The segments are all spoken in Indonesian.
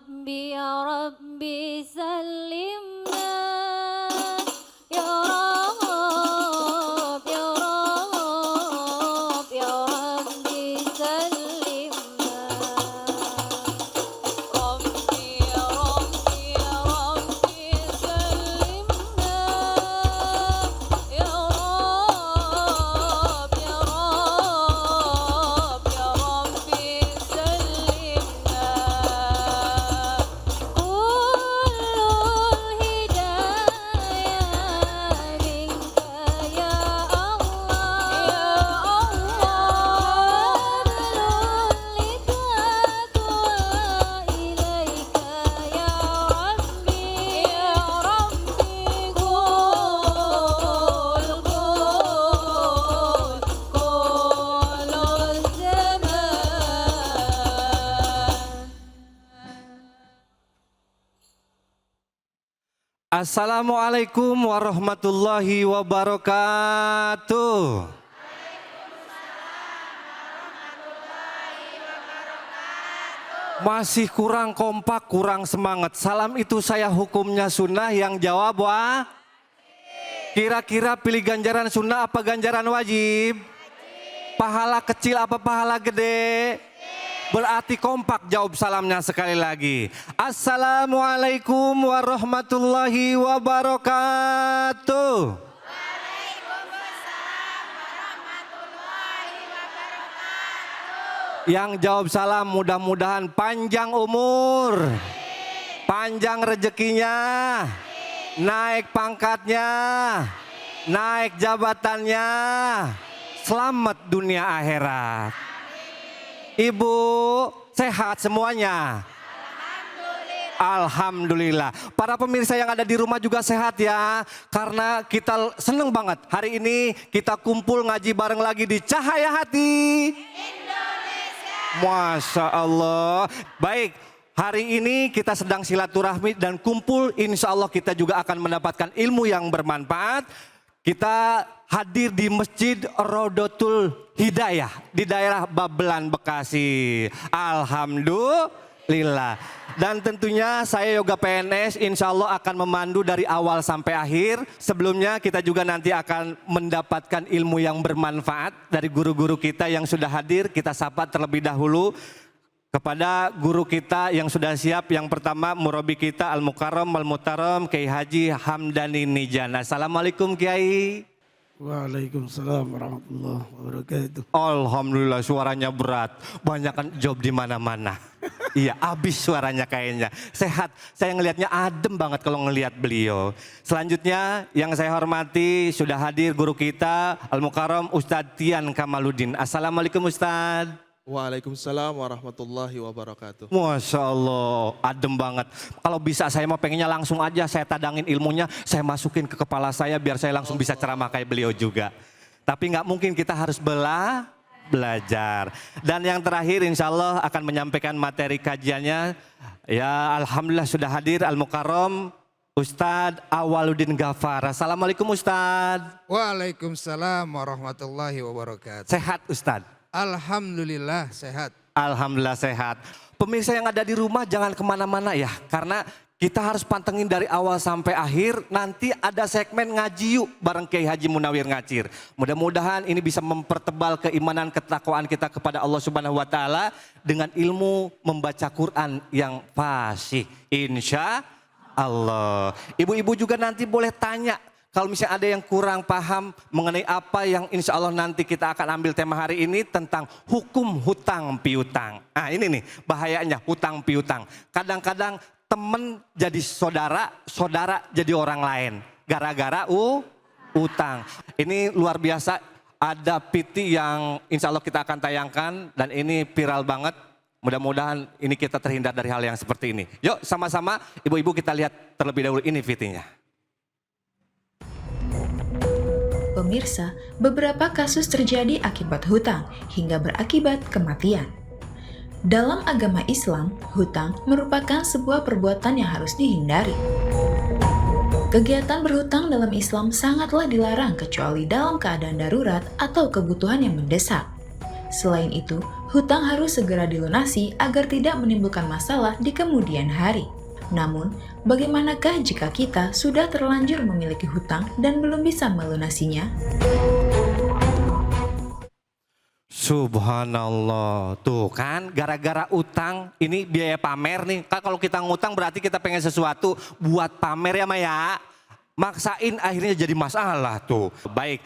ربي سلمنا يا رب يا رب يا ربي سلمنا ربي يا ربي يا ربي سلمنا يا رب يا رب يا ربي سلمنا Assalamualaikum warahmatullahi wabarakatuh. Masih kurang kompak, kurang semangat. Salam itu saya hukumnya sunnah, yang jawab wah. Kira-kira pilih ganjaran sunnah apa ganjaran wajib? Pahala kecil apa pahala gede? Berarti kompak jawab salamnya sekali lagi. Assalamualaikum warahmatullahi wabarakatuh. Waalaikumsalam warahmatullahi wabarakatuh. Yang jawab salam mudah-mudahan panjang umur, panjang rezekinya, naik pangkatnya, naik jabatannya, selamat dunia akhirat. Ibu sehat semuanya? Alhamdulillah. Para pemirsa yang ada di rumah juga sehat ya. Karena kita seneng banget hari ini kita kumpul ngaji bareng lagi di Cahaya Hati Indonesia. Masya Allah. Baik, hari ini kita sedang silaturahmi dan kumpul. Insya Allah kita juga akan mendapatkan ilmu yang bermanfaat. Kita hadir di Masjid Rodotul Hidayah di daerah Babelan, Bekasi. Alhamdulillah. Dan tentunya saya Yoga PNS insya Allah akan memandu dari awal sampai akhir. Sebelumnya kita juga nanti akan mendapatkan ilmu yang bermanfaat dari guru-guru kita yang sudah hadir. Kita sapa terlebih dahulu kepada guru kita yang sudah siap. Yang pertama murabi kita Al-Mukarram Al-Mutaram Kiai Haji Hamdani Nijana. Assalamualaikum Kiai. Waalaikumsalam warahmatullahi wabarakatuh. Alhamdulillah suaranya berat, banyak kan job di mana-mana. Iya, habis suaranya kayaknya. Sehat, saya ngelihatnya adem banget kalau ngelihat beliau. Selanjutnya yang saya hormati sudah hadir guru kita Al-Mukarram Ustadz Tian Kamaludin. Assalamualaikum Ustadz. Waalaikumsalam warahmatullahi wabarakatuh. Masya Allah, adem banget. Kalau bisa saya mau pengennya langsung aja saya tadangin ilmunya, saya masukin ke kepala saya biar saya langsung bisa ceramah kayak beliau juga. Tapi nggak mungkin, kita harus belajar. Dan yang terakhir insya Allah akan menyampaikan materi kajiannya. Ya Alhamdulillah sudah hadir Al-Mukarram Ustadz Awaludin Ghafar. Assalamualaikum Ustadz. Waalaikumsalam warahmatullahi wabarakatuh. Sehat Ustadz? Alhamdulillah sehat. Alhamdulillah sehat. Pemirsa yang ada di rumah jangan kemana-mana ya. Karena kita harus pantengin dari awal sampai akhir. Nanti ada segmen ngaji yuk bareng Kiai Haji Munawir Ngacir. Mudah-mudahan ini bisa mempertebal keimanan ketakwaan kita kepada Allah Subhanahu wa Ta'ala. Dengan ilmu membaca Quran yang fasih. Insya Allah. Ibu-ibu juga nanti boleh tanya. Kalau misalnya ada yang kurang paham mengenai apa yang insya Allah nanti kita akan ambil tema hari ini tentang hukum hutang piutang. Nah ini nih bahayanya hutang piutang. Kadang-kadang temen jadi saudara, saudara jadi orang lain. Gara-gara utang. Ini luar biasa, ada PT yang insya Allah kita akan tayangkan dan ini viral banget. Mudah-mudahan ini kita terhindar dari hal yang seperti ini. Yuk sama-sama ibu-ibu kita lihat terlebih dahulu ini VT-nya. Pemirsa, beberapa kasus terjadi akibat hutang hingga berakibat kematian. Dalam agama Islam, hutang merupakan sebuah perbuatan yang harus dihindari. Kegiatan berhutang dalam Islam sangatlah dilarang kecuali dalam keadaan darurat atau kebutuhan yang mendesak. Selain itu, hutang harus segera dilunasi agar tidak menimbulkan masalah di kemudian hari. Namun, bagaimanakah jika kita sudah terlanjur memiliki hutang dan belum bisa melunasinya? Subhanallah. Tuh kan gara-gara utang ini biaya pamer nih. Kan kalau kita ngutang berarti kita pengen sesuatu buat pamer ya Maya. Maksain akhirnya jadi masalah tuh. Baik,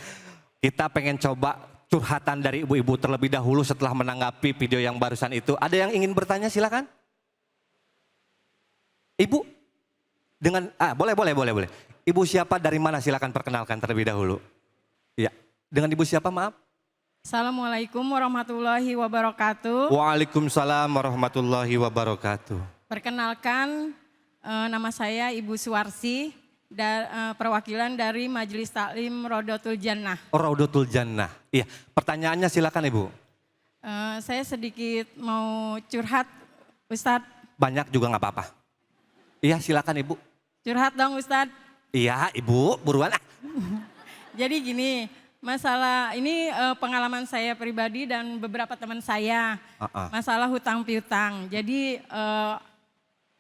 kita pengen coba curhatan dari ibu-ibu terlebih dahulu setelah menanggapi video yang barusan itu. Ada yang ingin bertanya silakan. Ibu dengan boleh. Ibu siapa dari mana silakan perkenalkan terlebih dahulu. Ya, dengan ibu siapa maaf? Assalamualaikum warahmatullahi wabarakatuh. Waalaikumsalam warahmatullahi wabarakatuh. Perkenalkan, nama saya Ibu Suwarsi, perwakilan dari Majelis Taklim Rodotul Jannah. Rodotul Jannah. Iya, pertanyaannya silakan Ibu. Saya sedikit mau curhat, Ustadz. Banyak juga nggak apa-apa. Iya, silakan Ibu. Curhat dong, Ustadz. Iya, Ibu, buruan. Jadi gini, masalah ini pengalaman saya pribadi dan beberapa teman saya. Masalah hutang piutang. Jadi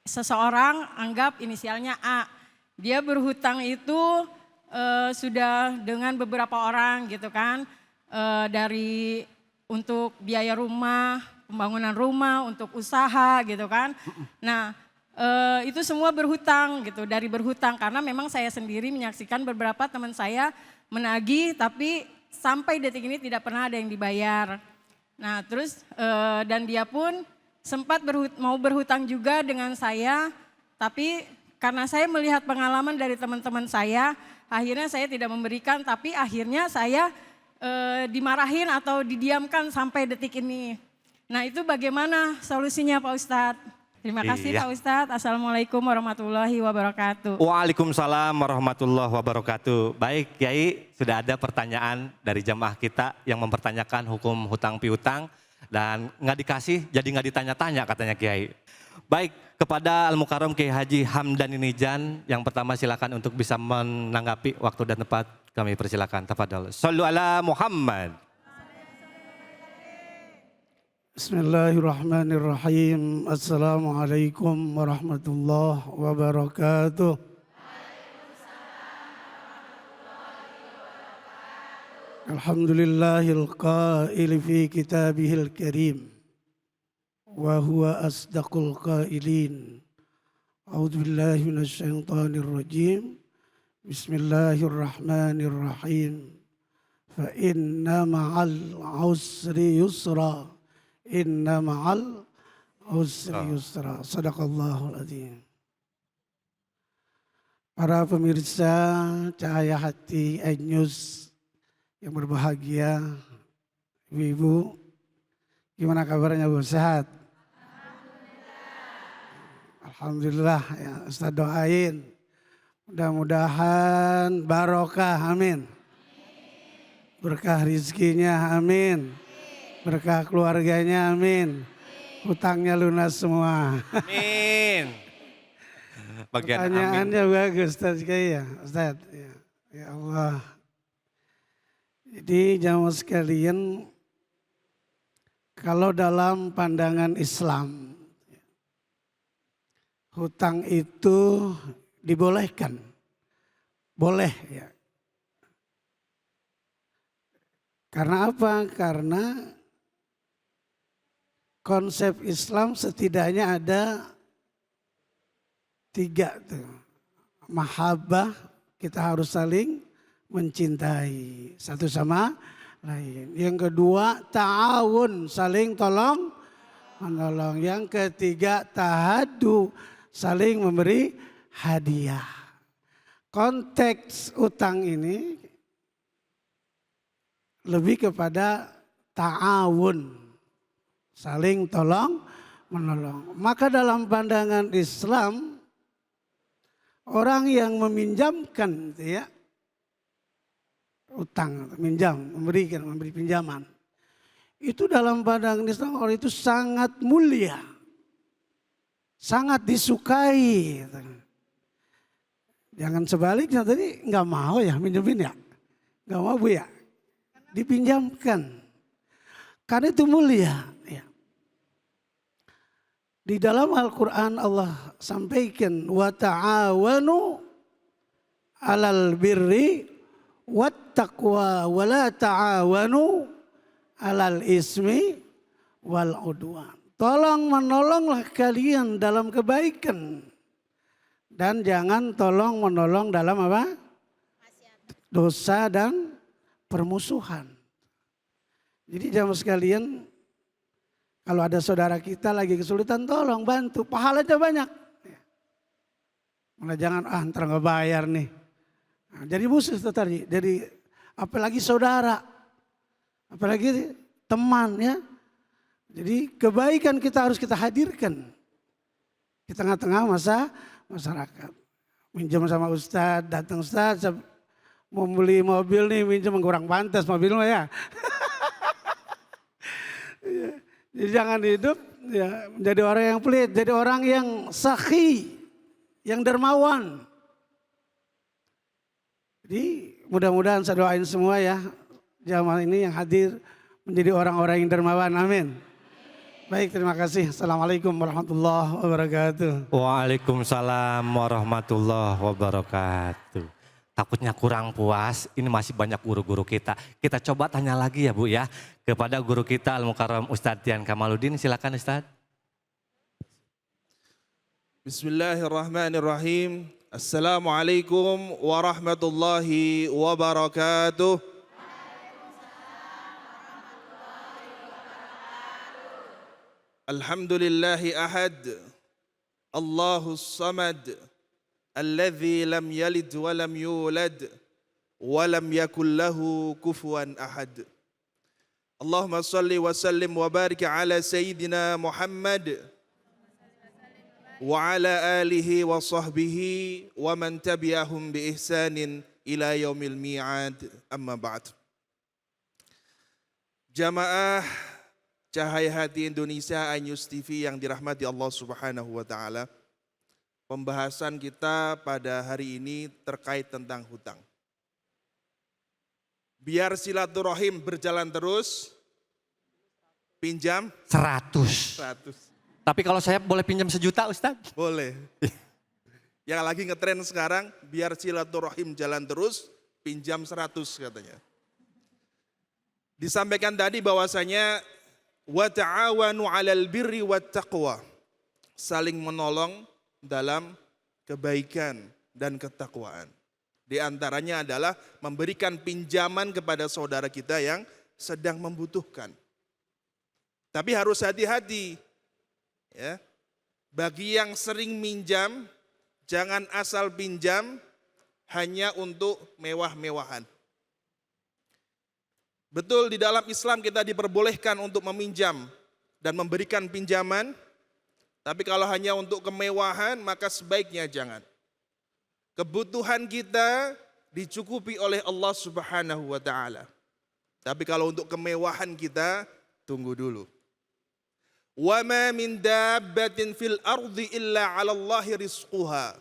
seseorang anggap inisialnya A. Dia berhutang itu sudah dengan beberapa orang gitu kan. Dari untuk biaya rumah, pembangunan rumah, untuk usaha gitu kan. Nah itu semua berhutang gitu, dari berhutang. Karena memang saya sendiri menyaksikan beberapa teman saya menagih tapi sampai detik ini tidak pernah ada yang dibayar. Nah terus dan dia pun sempat mau berhutang juga dengan saya, tapi karena saya melihat pengalaman dari teman-teman saya, akhirnya saya tidak memberikan, tapi akhirnya saya dimarahin atau didiamkan sampai detik ini. Nah itu bagaimana solusinya Pak Ustadz? Terima kasih Pak Ustadz. Assalamualaikum warahmatullahi wabarakatuh. Waalaikumsalam warahmatullahi wabarakatuh. Baik Kiai, sudah ada pertanyaan dari jamaah kita yang mempertanyakan hukum hutang piutang. Dan nggak dikasih jadi nggak ditanya-tanya katanya Kiai. Baik, kepada Al-Mukarram Kiai Haji Hamdani Nijan, yang pertama silakan untuk bisa menanggapi waktu dan tempat kami persilakan. Tafadhol. Shallu ala Muhammad. Bismillahirrahmanirrahim. Assalamualaikum warahmatullahi wabarakatuh. Alhamdulillahil qaili fi kitabihil karim wa huwa asdaqul qailin. A'udzu billahi minasy syaithanir rajim. Bismillahirrahmanirrahim. Fa inna ma'al usri yusra. Inna ma'al usri yusra. Sadaqallahul adzim. Para pemirsa Cahaya Hati iNews yang berbahagia, ibu-ibu, gimana kabarnya Bu? Sehat? Alhamdulillah ya, Ustaz doain. Mudah-mudahan barokah, amin. Berkah rizkinya, amin. Berkah keluarganya, amin. Hutangnya lunas semua. Amin. Bagian Pertanyaannya amin. bagus Ustaz ya, Ustaz. Ya Allah. Jadi jamaah sekalian, kalau dalam pandangan Islam, hutang itu dibolehkan. Boleh ya. Karena apa? Karena konsep Islam setidaknya ada 3 tuh. Mahabbah, kita harus saling mencintai satu sama lain. Yang kedua, ta'awun, saling tolong menolong. Yang ketiga, tahadu, saling memberi hadiah. Konteks utang ini lebih kepada ta'awun, saling tolong menolong. Maka dalam pandangan Islam, orang yang meminjamkan ya, utang, minjam, memberi pinjaman. Itu dalam pandangan Islam orang itu sangat mulia. Sangat disukai. Jangan sebaliknya tadi nggak mau ya minjemin ya. Nggak mau Bu ya. Dipinjamkan. Karena itu mulia. Ya. Di dalam Al-Quran Allah sampaikan, wa ta'awanu alal birri wat taqwa wa la ta'awanu alal ismi wal udwan. Tolong menolonglah kalian dalam kebaikan. Dan jangan tolong menolong dalam apa? Dosa dan permusuhan. Jadi jamaah sekalian, kalau ada saudara kita lagi kesulitan, tolong bantu, pahalanya banyak. Malah jangan, ntar nggak bayar nih. Nah, jadi musuh itu tadi, jadi apalagi saudara, apalagi teman ya. Jadi kebaikan kita harus kita hadirkan di tengah-tengah masyarakat. Minjem sama Ustadz, datang Ustadz, mau beli mobil nih, minjem kurang pantas mobil mah ya. Jadi jangan hidup ya, menjadi orang yang pelit, jadi orang yang sakhi, yang dermawan. Jadi mudah-mudahan saya doain semua ya, jamaah ini yang hadir menjadi orang-orang yang dermawan. Amin. Baik, terima kasih. Assalamualaikum warahmatullahi wabarakatuh. Waalaikumsalam warahmatullahi wabarakatuh. Takutnya kurang puas, ini masih banyak guru-guru kita. Kita coba tanya lagi ya Bu ya, kepada guru kita Al-Mukarram Ustadz Tian Kamaluddin. Silakan Ustadz. Bismillahirrahmanirrahim. Assalamualaikum warahmatullahi wabarakatuh. Alhamdulillahi ahad, Allahus samad, alladzi lam yalid wa lam yulad wa lam yakul lahu kufuwan ahad. Allahumma salli wa sallim wa barik ala sayyidina Muhammad wa ala alihi wa sahbihi wa man tabi'ahum bi ihsanin ila yaumil mi'ad, amma ba'd. Jamaah Cahaya Hati Indonesia iNews TV yang dirahmati Allah Subhanahu wa taala. Pembahasan kita pada hari ini terkait tentang hutang. Biar silaturahim berjalan terus, pinjam 100. 100. Tapi kalau saya boleh pinjam 1 juta Ustadz? Boleh. Yang lagi ngetren sekarang, biar silaturahim jalan terus, pinjam 100 katanya. Disampaikan tadi bahwasanya wa ta'awanu 'alal birri wat taqwa. Saling menolong dalam kebaikan dan ketakwaan. Di antaranya adalah memberikan pinjaman kepada saudara kita yang sedang membutuhkan. Tapi harus hati-hati. Ya. Bagi yang sering minjam, jangan asal pinjam hanya untuk mewah-mewahan. Betul, di dalam Islam kita diperbolehkan untuk meminjam dan memberikan pinjaman, tapi kalau hanya untuk kemewahan maka sebaiknya jangan. Kebutuhan kita dicukupi oleh Allah Subhanahu wa taala. Tapi kalau untuk kemewahan kita, tunggu dulu. Wa ma min dabbatin fil ardi illa 'ala Allahi rizquha.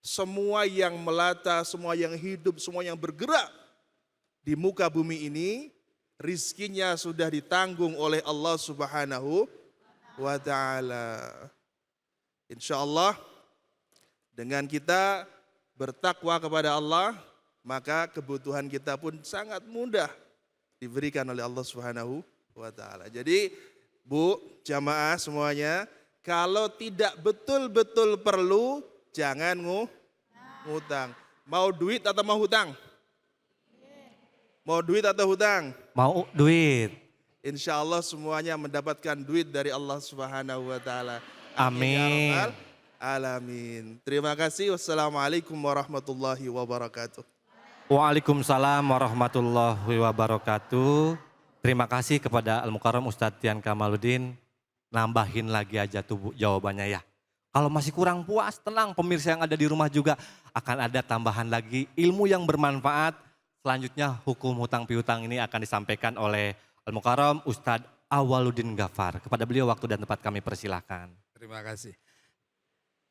Semua yang melata, semua yang hidup, semua yang bergerak di muka bumi ini, rizkinya sudah ditanggung oleh Allah Subhanahu wa ta'ala. Insya Allah dengan kita bertakwa kepada Allah, maka kebutuhan kita pun sangat mudah diberikan oleh Allah Subhanahu wa ta'ala. Jadi Bu, jamaah semuanya, kalau tidak betul-betul perlu, jangan ngutang. Mau duit atau mau hutang? Mau duit atau hutang? Mau duit. Insya Allah semuanya mendapatkan duit dari Allah Subhanahu wa ta'ala. Amin. Ya Rabbal Alamin. Terima kasih. Wassalamualaikum warahmatullahi wabarakatuh. Waalaikumsalam warahmatullahi wabarakatuh. Terima kasih kepada Al-Mukarram Ustadz Tian Kamaluddin. Nambahin lagi aja tuh jawabannya ya. Kalau masih kurang puas, tenang, pemirsa yang ada di rumah juga akan ada tambahan lagi ilmu yang bermanfaat. Selanjutnya hukum hutang piutang ini akan disampaikan oleh Al-Mukarram Ustadz Awaluddin Ghafar. Kepada beliau waktu dan tempat kami persilahkan. Terima kasih.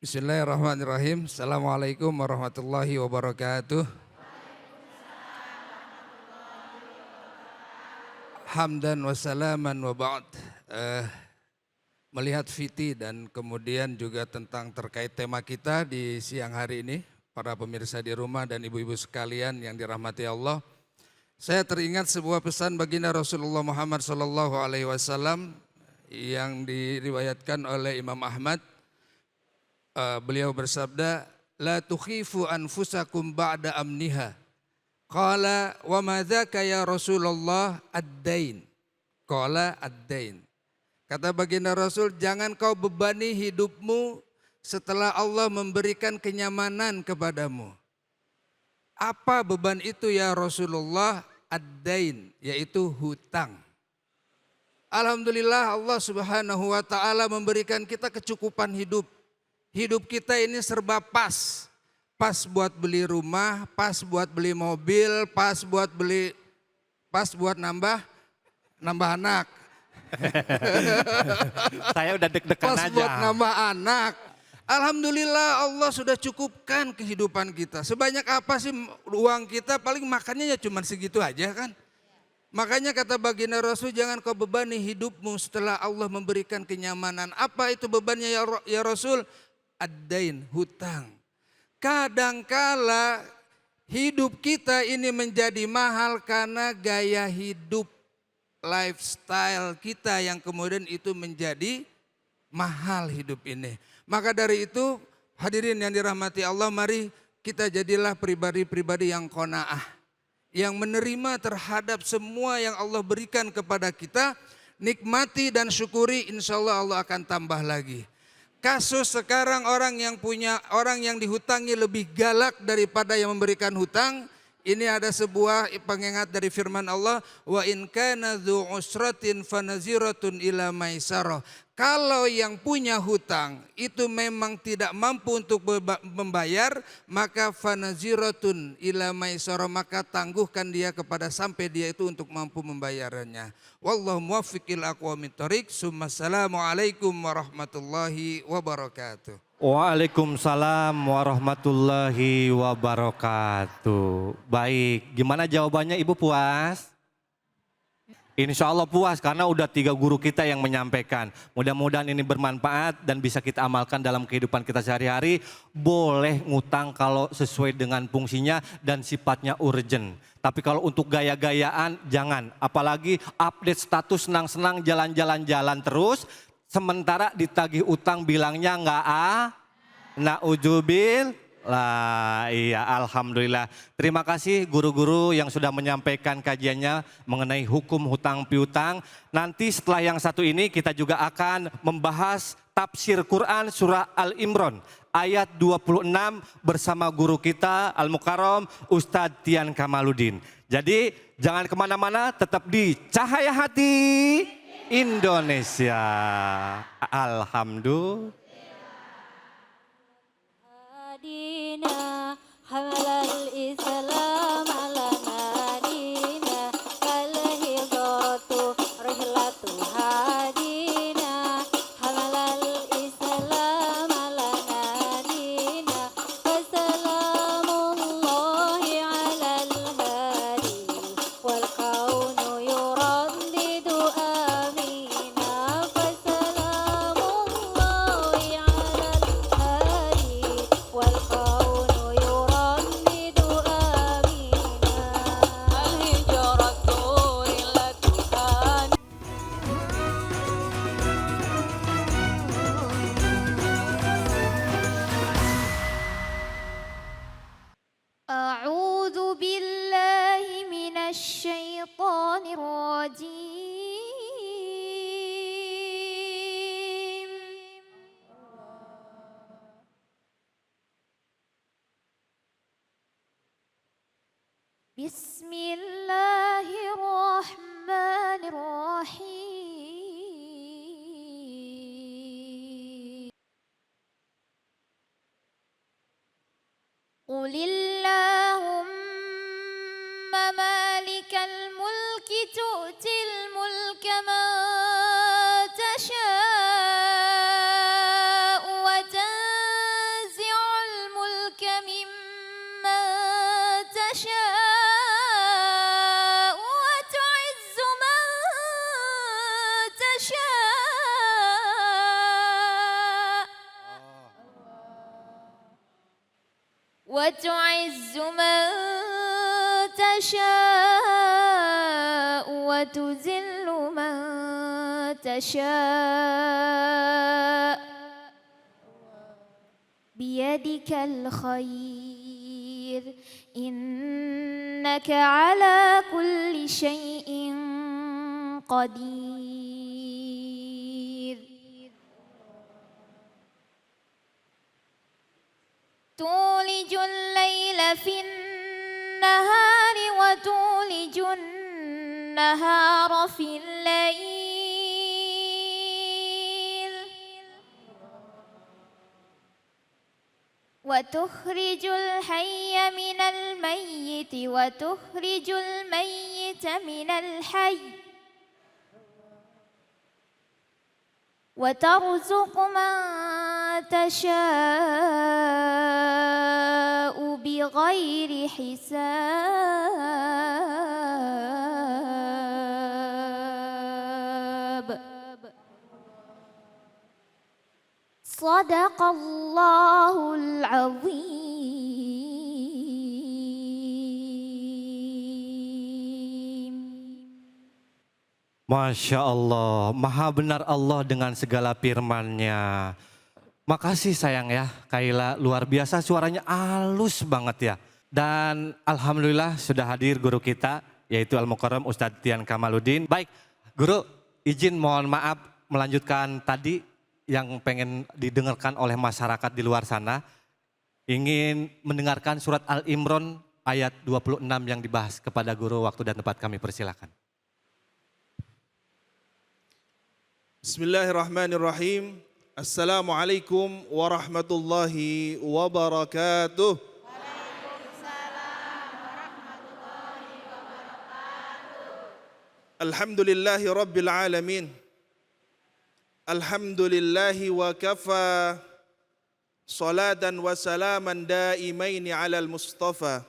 Bismillahirrahmanirrahim. Assalamualaikum warahmatullahi wabarakatuh. Hamdan wa salaman wa ba'd. Melihat Viti dan kemudian juga tentang terkait tema kita di siang hari ini, para pemirsa di rumah dan ibu-ibu sekalian yang dirahmati Allah. Saya teringat sebuah pesan baginda Rasulullah Muhammad SAW yang diriwayatkan oleh Imam Ahmad. Beliau bersabda, la tukhifu anfusakum ba'da amniha. Qala wa ma dzaka ya Rasulullah ad-dain. Qala ad-dain. Kata baginda Rasul, jangan kau bebani hidupmu setelah Allah memberikan kenyamanan kepadamu. Apa beban itu ya Rasulullah? Ad-dain, yaitu hutang. Alhamdulillah Allah Subhanahu wa taala memberikan kita kecukupan hidup. Hidup kita ini serba pas. Pas buat beli rumah, pas buat beli mobil, pas buat nambah anak. Saya udah deg-degan Pas aja. buat nambah anak. Alhamdulillah Allah sudah cukupkan kehidupan kita. Sebanyak apa sih uang kita, paling makannya ya cuma segitu aja kan. Makanya kata baginda Rasul, jangan kau bebani hidupmu setelah Allah memberikan kenyamanan. Apa itu bebannya ya Rasul? Ad-dain, hutang. Kadangkala hidup kita ini menjadi mahal karena gaya hidup, lifestyle kita yang kemudian itu menjadi mahal hidup ini. Maka dari itu hadirin yang dirahmati Allah, mari kita jadilah pribadi-pribadi yang qanaah, yang menerima terhadap semua yang Allah berikan kepada kita, nikmati dan syukuri, insya Allah Allah akan tambah lagi. Kasus sekarang orang yang dihutangi lebih galak daripada yang memberikan hutang. Ini ada sebuah pengingat dari firman Allah, wa in kana dzu usratin fanaziratun ila maisarah. Kalau yang punya hutang itu memang tidak mampu untuk membayar, maka fanaziratun ila maisarah, maka tangguhkan dia kepada sampai dia itu untuk mampu membayarnya. Wallahu muwaffiqil aqwamit thoriq. Assalamualaikum warahmatullahi wabarakatuh. Waalaikumsalam warahmatullahi wabarakatuh. Baik, gimana jawabannya Ibu, puas? Insya Allah puas karena udah 3 guru kita yang menyampaikan. Mudah-mudahan ini bermanfaat dan bisa kita amalkan dalam kehidupan kita sehari-hari. Boleh ngutang kalau sesuai dengan fungsinya dan sifatnya urgent. Tapi kalau untuk gaya-gayaan jangan. Apalagi update status senang-senang jalan-jalan terus. Sementara ditagih utang bilangnya enggak na'udzubil. Lah iya, alhamdulillah. Terima kasih guru-guru yang sudah menyampaikan kajiannya mengenai hukum hutang piutang. Nanti setelah yang satu ini kita juga akan membahas tafsir Quran surah Al-Imran ayat 26 bersama guru kita Al-Mukarram Ustadz Tian Kamaludin. Jadi jangan kemana-mana, tetap di Cahaya Hati Indonesia. Alhamdulillah. دينا حمل الإسلام على نادينا فالهجرة رحلة هادينا حمل الإسلام على نادينا فسلام الله على الهادي والكون يردد آمينا فسلام الله على الهادي والكون يردد آمينا وتعز من تشاء وتذل من تشاء بيدك الخير إنك على كل شيء قدير تولج الليل في النهار وتولج النهار في الليل وتخرج الحي من الميت وتخرج الميت من الحي وترزق من تشاء بغير حساب صدق الله العظيم. Masya Allah, maha benar Allah dengan segala firman-Nya. Makasih sayang ya, Kaila luar biasa suaranya halus banget ya. Dan Alhamdulillah sudah hadir guru kita, yaitu Al-Mukarram Ustadz Tian Kamaluddin. Baik, guru izin mohon maaf melanjutkan tadi yang pengen didengarkan oleh masyarakat di luar sana. Ingin mendengarkan surat Al-Imran ayat 26 yang dibahas kepada guru, waktu dan tempat kami persilakan. Bismillahirrahmanirrahim. Assalamualaikum warahmatullahi wabarakatuh. Alhamdulillahi rabbil alamin. Alhamdulillahi wa kafa. Salatan wa salaman daimaini ala al-Mustafa.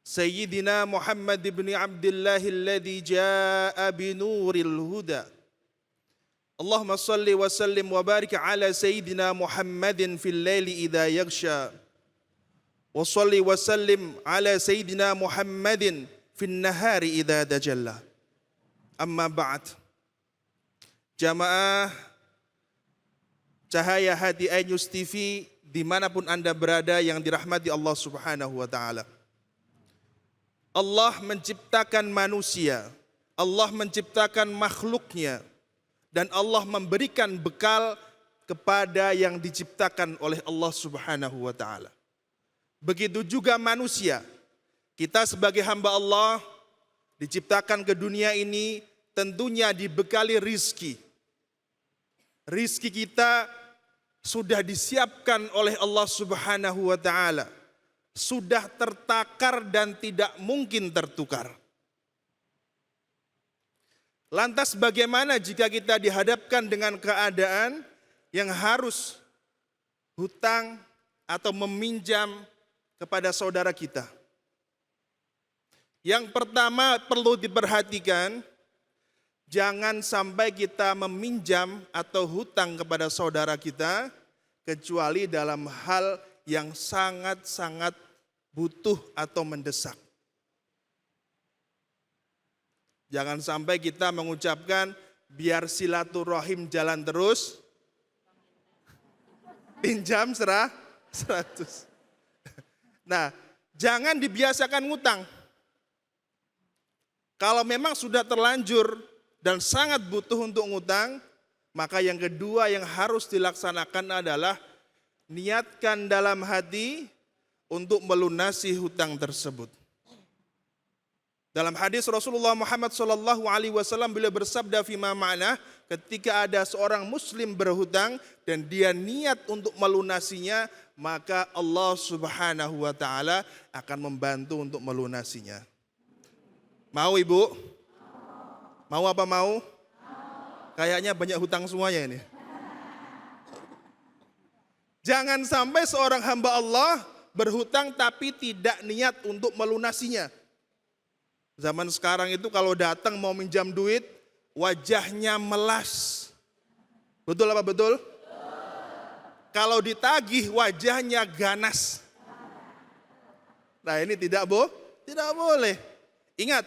Sayyidina Muhammad ibn Abdullah alladhi jaa binuril huda. Allahumma salli wa sallim wa barik ala Sayyidina Muhammadin fil laili idha yaghsha. Wa salli wa sallim ala Sayyidina Muhammadin fil nahari idha dajalla. Amma ba'd. Jamaah Cahaya Hati iNews TV dimanapun Anda berada yang dirahmati Allah Subhanahu wa ta'ala. Allah menciptakan manusia, Allah menciptakan makhluknya, dan Allah memberikan bekal kepada yang diciptakan oleh Allah Subhanahu wa ta'ala. Begitu juga manusia, kita sebagai hamba Allah diciptakan ke dunia ini tentunya dibekali rizki. Rizki kita sudah disiapkan oleh Allah Subhanahu wa ta'ala. Sudah tertakar dan tidak mungkin tertukar. Lantas bagaimana jika kita dihadapkan dengan keadaan yang harus hutang atau meminjam kepada saudara kita? Yang pertama perlu diperhatikan, jangan sampai kita meminjam atau hutang kepada saudara kita kecuali dalam hal yang sangat-sangat butuh atau mendesak. Jangan sampai kita mengucapkan biar silaturahim jalan terus, pinjam 100. Nah, jangan dibiasakan ngutang. Kalau memang sudah terlanjur dan sangat butuh untuk ngutang, maka yang kedua yang harus dilaksanakan adalah niatkan dalam hati untuk melunasi hutang tersebut. Dalam hadis Rasulullah Muhammad SAW beliau bersabda fima ma'na, ketika ada seorang muslim berhutang dan dia niat untuk melunasinya, maka Allah Subhanahu wa ta'ala akan membantu untuk melunasinya. Mau ibu? Mau apa mau? Kayaknya banyak hutang semuanya ini. Jangan sampai seorang hamba Allah berhutang tapi tidak niat untuk melunasinya. Zaman sekarang itu kalau datang mau minjam duit, wajahnya melas. Betul apa betul? Kalau ditagih wajahnya ganas. Nah ini tidak boleh. Ingat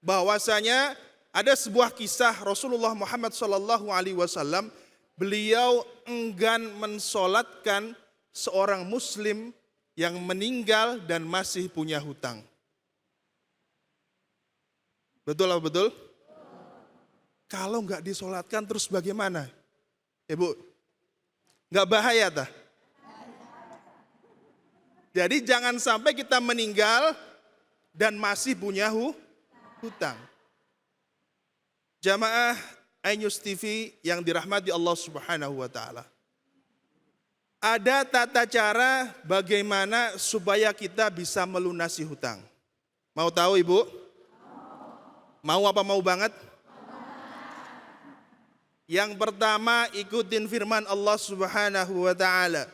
bahwasanya ada sebuah kisah Rasulullah Muhammad SAW, beliau enggan mensolatkan seorang muslim yang meninggal dan masih punya hutang. Betul apa betul? Kalau nggak disolatkan terus bagaimana? Ibu, nggak bahaya tah? Jadi jangan sampai kita meninggal dan masih punya hutang. Jamaah iNews TV yang dirahmati Allah Subhanahu wa taala. Ada tata cara bagaimana supaya kita bisa melunasi hutang. Mau tahu Ibu? Mau apa mau banget? Yang pertama ikutin firman Allah Subhanahu wa taala.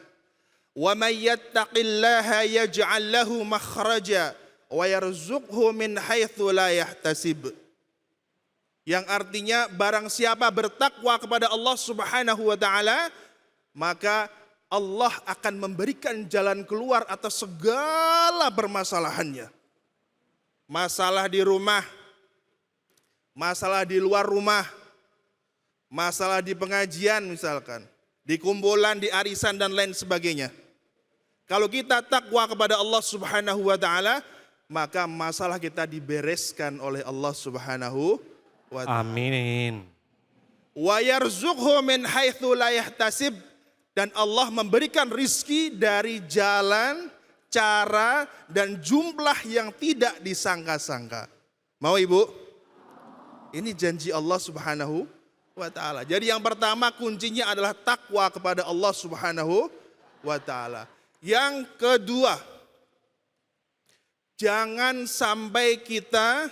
Wa may yattaqillaha yaj'al lahu makhraja wa yarzuqhu min haitsu la yahtasib. Yang artinya barang siapa bertakwa kepada Allah Subhanahu wa taala, maka Allah akan memberikan jalan keluar atas segala permasalahannya. Masalah di rumah, masalah di luar rumah, masalah di pengajian misalkan, di kumpulan, di arisan dan lain sebagainya. Kalau kita takwa kepada Allah Subhanahu wa taala, maka masalah kita dibereskan oleh Allah Subhanahu wa ta'ala. Amin. Wa yarzuqhu min haitsu la yahtasib, dan Allah memberikan rizki dari jalan, cara, dan jumlah yang tidak disangka-sangka. Mau Ibu? Ini janji Allah Subhanahu wa ta'ala. Jadi yang pertama kuncinya adalah takwa kepada Allah Subhanahu wa ta'ala. Yang kedua, jangan sampai kita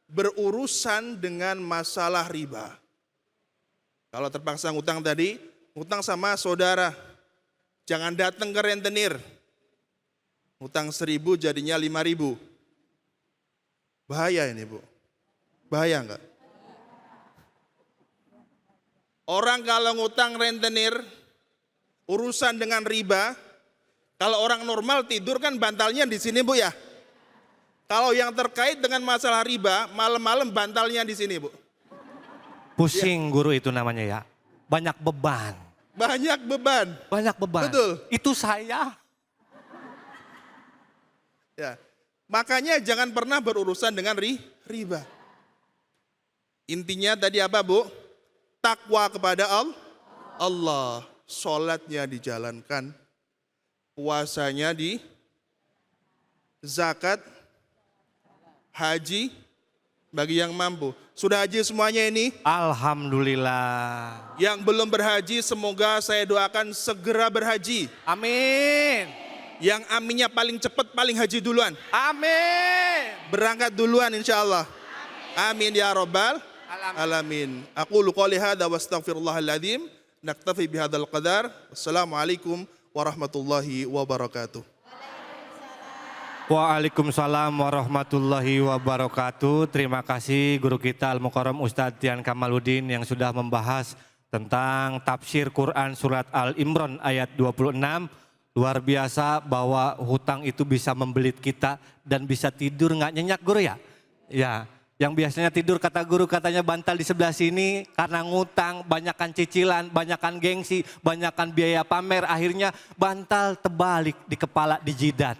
berurusan dengan masalah riba. Kalau terpaksa ngutang tadi, ngutang sama saudara, jangan datang ke rentenir. Ngutang 1.000 jadinya 5.000. Bahaya ini Bu. Bahaya enggak? Orang kalau ngutang rentenir, urusan dengan riba, kalau orang normal tidur kan bantalnya di sini Bu ya. Kalau yang terkait dengan masalah riba, malam-malam bantalnya di sini Bu. Pusing guru itu namanya ya. Banyak beban. Banyak beban. Banyak beban. Betul. Itu saya. Ya. Makanya jangan pernah berurusan dengan riba. Intinya tadi apa Bu? Takwa kepada Allah. Sholatnya dijalankan. Puasanya zakat, haji bagi yang mampu. Sudah haji semuanya ini? Alhamdulillah. Yang belum berhaji semoga saya doakan segera berhaji. Amin. Yang aminnya paling cepat paling haji duluan. Amin. Berangkat duluan insya Allah. Amin ya rabbal alamin. Aqulu qouli hadza wa astaghfirullahal-adzim. Naktafi bihadzal qadar. Wassalamualaikum warahmatullahi wabarakatuh. Waalaikumsalam warahmatullahi wabarakatuh. Terima kasih guru kita Al-Mukarram Ustadz Tian Kamaludin yang sudah membahas tentang tafsir Quran surat Al-Imran ayat 26. Luar biasa bahwa hutang itu bisa membelit kita dan bisa tidur nggak nyenyak guru ya? Ya, yang biasanya tidur kata guru katanya bantal di sebelah sini karena ngutang, banyakan cicilan, banyakan gengsi, banyakan biaya pamer, akhirnya bantal terbalik di kepala, di jidat.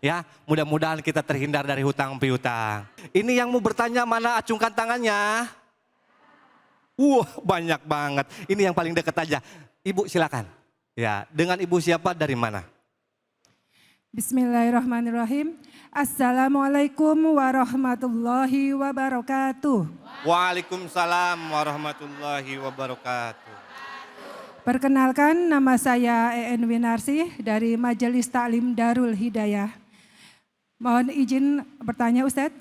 Ya, mudah-mudahan kita terhindar dari hutang piutang. Ini yang mau bertanya mana acungkan tangannya? Banyak banget. Ini yang paling dekat aja. Ibu silakan. Ya, dengan ibu siapa dari mana? Bismillahirrahmanirrahim. Assalamualaikum warahmatullahi wabarakatuh. Waalaikumsalam warahmatullahi wabarakatuh. Perkenalkan nama saya EN Winarsi dari Majelis Taklim Darul Hidayah. Mohon izin bertanya Ustadz,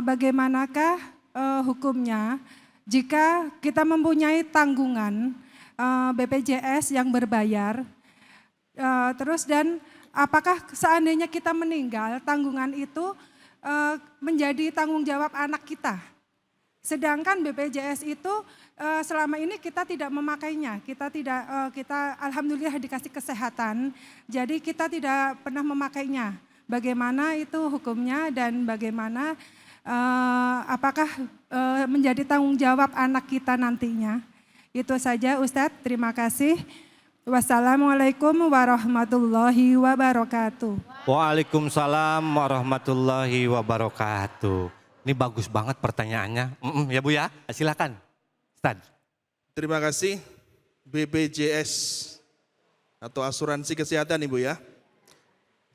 bagaimanakah hukumnya jika kita mempunyai tanggungan BPJS yang berbayar, terus dan apakah seandainya kita meninggal tanggungan itu menjadi tanggung jawab anak kita? Sedangkan BPJS itu selama ini kita tidak memakainya, kita alhamdulillah dikasih kesehatan, jadi kita tidak pernah memakainya. bagaimana itu hukumnya dan bagaimana apakah menjadi tanggung jawab anak kita nantinya. Itu saja Ustadz, terima kasih. Wassalamualaikum warahmatullahi wabarakatuh. Waalaikumsalam warahmatullahi wabarakatuh. Ini bagus banget pertanyaannya. Ya Bu ya, silakan. Ustaz. Terima kasih BPJS atau asuransi kesehatan Ibu ya.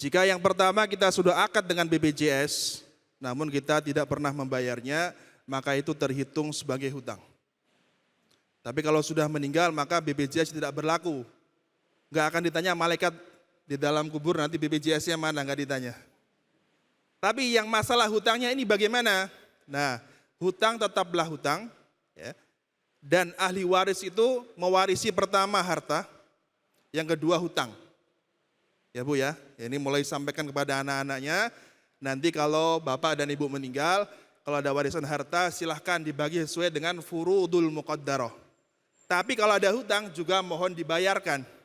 Jika yang pertama kita sudah akad dengan BPJS, namun kita tidak pernah membayarnya, maka itu terhitung sebagai hutang. Tapi kalau sudah meninggal maka BPJS tidak berlaku. Enggak akan ditanya malaikat di dalam kubur nanti BPJS-nya mana, enggak ditanya. Tapi yang masalah hutangnya ini bagaimana? Nah, hutang tetaplah hutang, ya. Dan ahli waris itu mewarisi pertama harta, yang kedua hutang. Ya Bu ya, ini mulai sampaikan kepada anak-anaknya, nanti kalau bapak dan ibu meninggal, kalau ada warisan harta silahkan dibagi sesuai dengan furudul muqaddarah. Tapi kalau ada hutang juga mohon dibayarkan.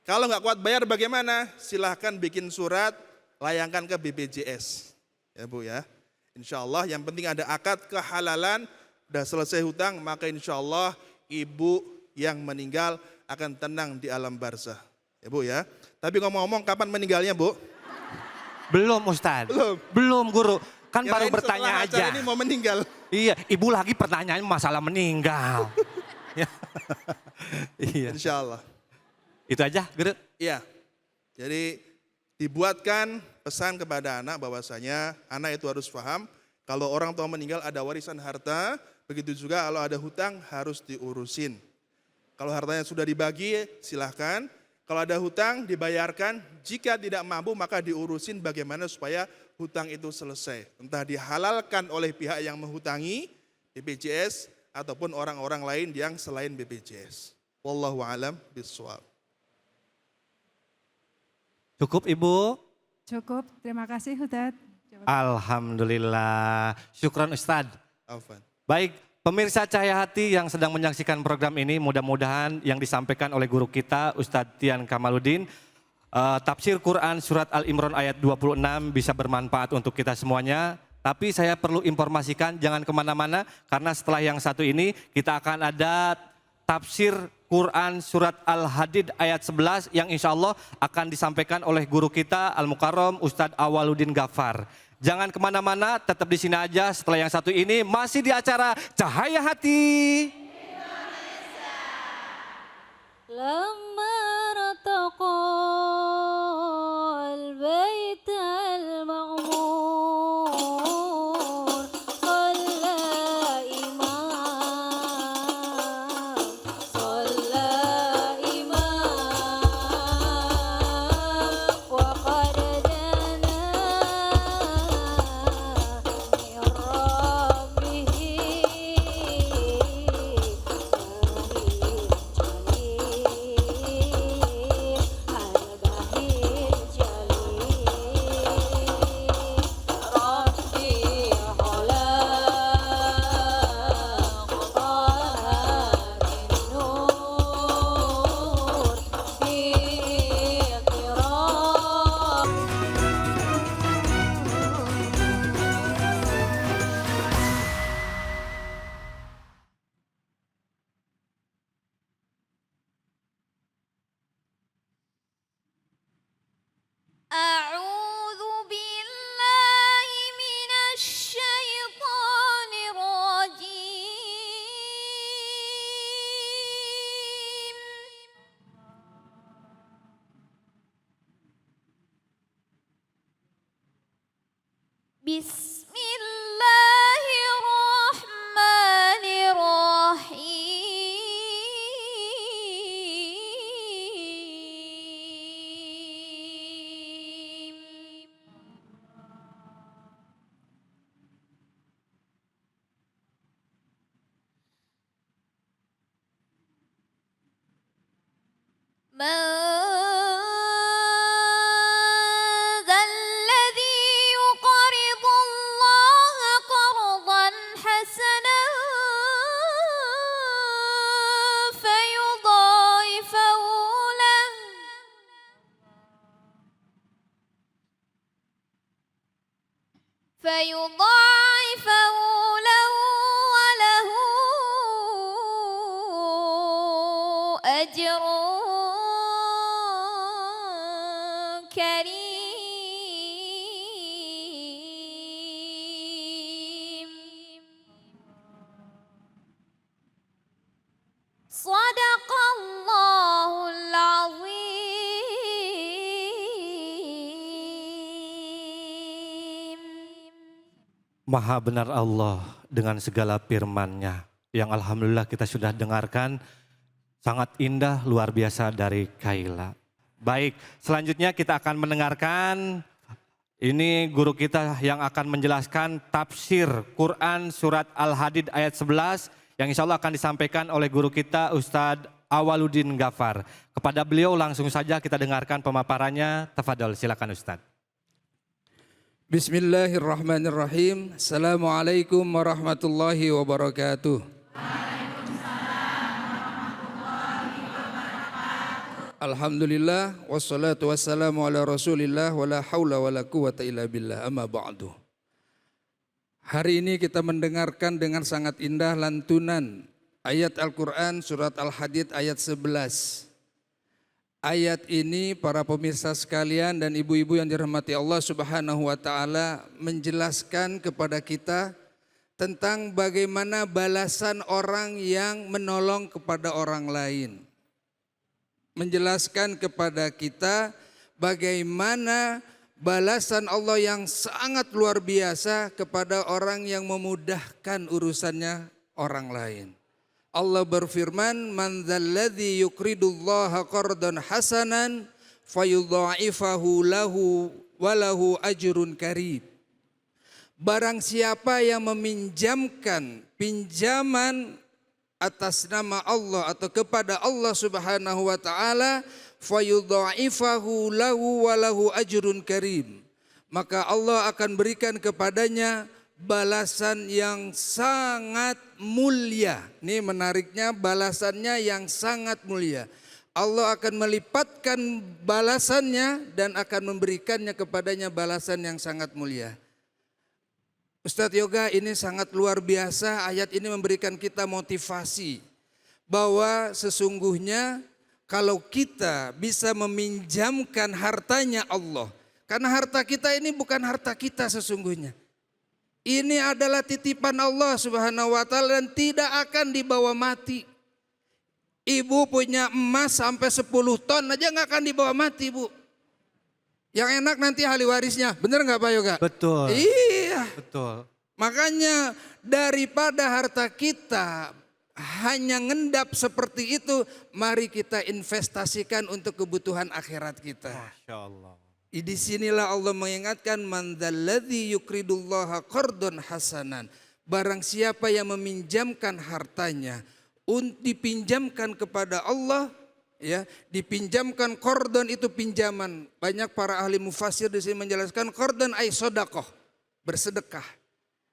Kalau nggak kuat bayar bagaimana? Silahkan bikin surat, layangkan ke BPJS. Ya Bu ya, insya Allah yang penting ada akad kehalalan, udah selesai hutang, maka insya Allah ibu yang meninggal akan tenang di alam barzah. Ya Bu ya, tapi ngomong-ngomong kapan meninggalnya Bu? Belum Ustaz. Belum Guru. Kan baru bertanya aja. Ini mau meninggal. Iya, ibu lagi pertanyaannya masalah meninggal. Iya. Insya Allah. Itu aja Guru. Iya, jadi dibuatkan pesan kepada anak bahwasanya anak itu harus paham kalau orang tua meninggal ada warisan harta, begitu juga kalau ada hutang harus diurusin. Kalau hartanya sudah dibagi silahkan, kalau ada hutang dibayarkan, jika tidak mampu maka diurusin bagaimana supaya hutang itu selesai. Entah dihalalkan oleh pihak yang menghutangi, BPJS, ataupun orang-orang lain yang selain BPJS. Wallahu a'lam bishawab. Cukup Ibu? Cukup, terima kasih Ustadz. Alhamdulillah. Syukran Ustadz. Afwan. Baik, pemirsa Cahaya Hati yang sedang menyaksikan program ini, mudah-mudahan yang disampaikan oleh guru kita Ustadz Tian Kamaludin, tafsir Quran surat Al-Imran ayat 26 bisa bermanfaat untuk kita semuanya. Tapi saya perlu informasikan jangan kemana-mana karena setelah yang satu ini kita akan ada tafsir Quran surat Al-Hadid ayat 11 yang insya Allah akan disampaikan oleh guru kita Al-Mukarram Ustadz Awaludin Ghaffar. Jangan kemana-mana, tetap di sini aja. Setelah yang satu ini masih di acara Cahaya Hati. لما ارتقى البيت المعمور صلى إمام وقد دنا من ربه أعوذ بالله من الشيطان الرجيم بسم الله الرحمن الرحيم من ذا الذي يقرض الله قرضا حسنا فيضاعفه له أجر كريم صدق الله العظيم. Maha benar Allah dengan segala firman-Nya yang alhamdulillah kita sudah dengarkan, sangat indah luar biasa dari Kaila. Baik, selanjutnya kita akan mendengarkan ini guru kita yang akan menjelaskan tafsir Quran surat Al-Hadid ayat 11 yang insya Allah akan disampaikan oleh guru kita Ustadz Awaluddin Ghafar. Kepada beliau langsung saja kita dengarkan pemaparannya. Tafadhol, silakan Ustadz. Bismillahirrahmanirrahim. Assalamualaikum warahmatullahi wabarakatuh. Alhamdulillah wassalatu wassalamu ala Rasulillah wala haula wala quwata illa billah amma ba'du. Hari ini kita mendengarkan dengan sangat indah lantunan ayat Al-Qur'an surat Al-Hadid ayat 11. Ayat ini para pemirsa sekalian dan ibu-ibu yang dirahmati Allah Subhanahu wa taala menjelaskan kepada kita tentang bagaimana balasan orang yang menolong kepada orang lain. Menjelaskan kepada kita bagaimana balasan Allah yang sangat luar biasa kepada orang yang memudahkan urusannya orang lain. Allah berfirman, "Man dzalladzi yuqridullaha qardan hasanan fayudha'ifahu lahu wa lahu ajrun karim." Barang siapa yang meminjamkan pinjaman atas nama Allah atau kepada Allah Subhanahu wa taala, fayudha'ifahu lahu wa lahu ajrun karim, maka Allah akan berikan kepadanya balasan yang sangat mulia. Ini menariknya, balasannya yang sangat mulia. Allah akan melipatkan balasannya dan akan memberikannya kepadanya balasan yang sangat mulia. Ustadz Yoga, ini sangat luar biasa. Ayat ini memberikan kita motivasi bahwa sesungguhnya kalau kita bisa meminjamkan hartanya Allah, karena harta kita ini bukan harta kita sesungguhnya. Ini adalah titipan Allah Subhanahu wa taala dan tidak akan dibawa mati. Ibu punya emas sampai 10 ton aja nggak akan dibawa mati, Bu. Yang enak nanti ahli warisnya. Bener nggak Pak Yoga? Betul. Iya. Betul. Makanya daripada harta kita hanya ngendap seperti itu, mari kita investasikan untuk kebutuhan akhirat kita. Masya Allah. Di sinilah Allah mengingatkan, man dzalladzi yuqridullaha qardan hasanan. Barang siapa yang meminjamkan hartanya, dipinjamkan kepada Allah, ya, dipinjamkan. Qardon itu pinjaman. Banyak para ahli mufassir di sini menjelaskan qardon ay sedekah, bersedekah.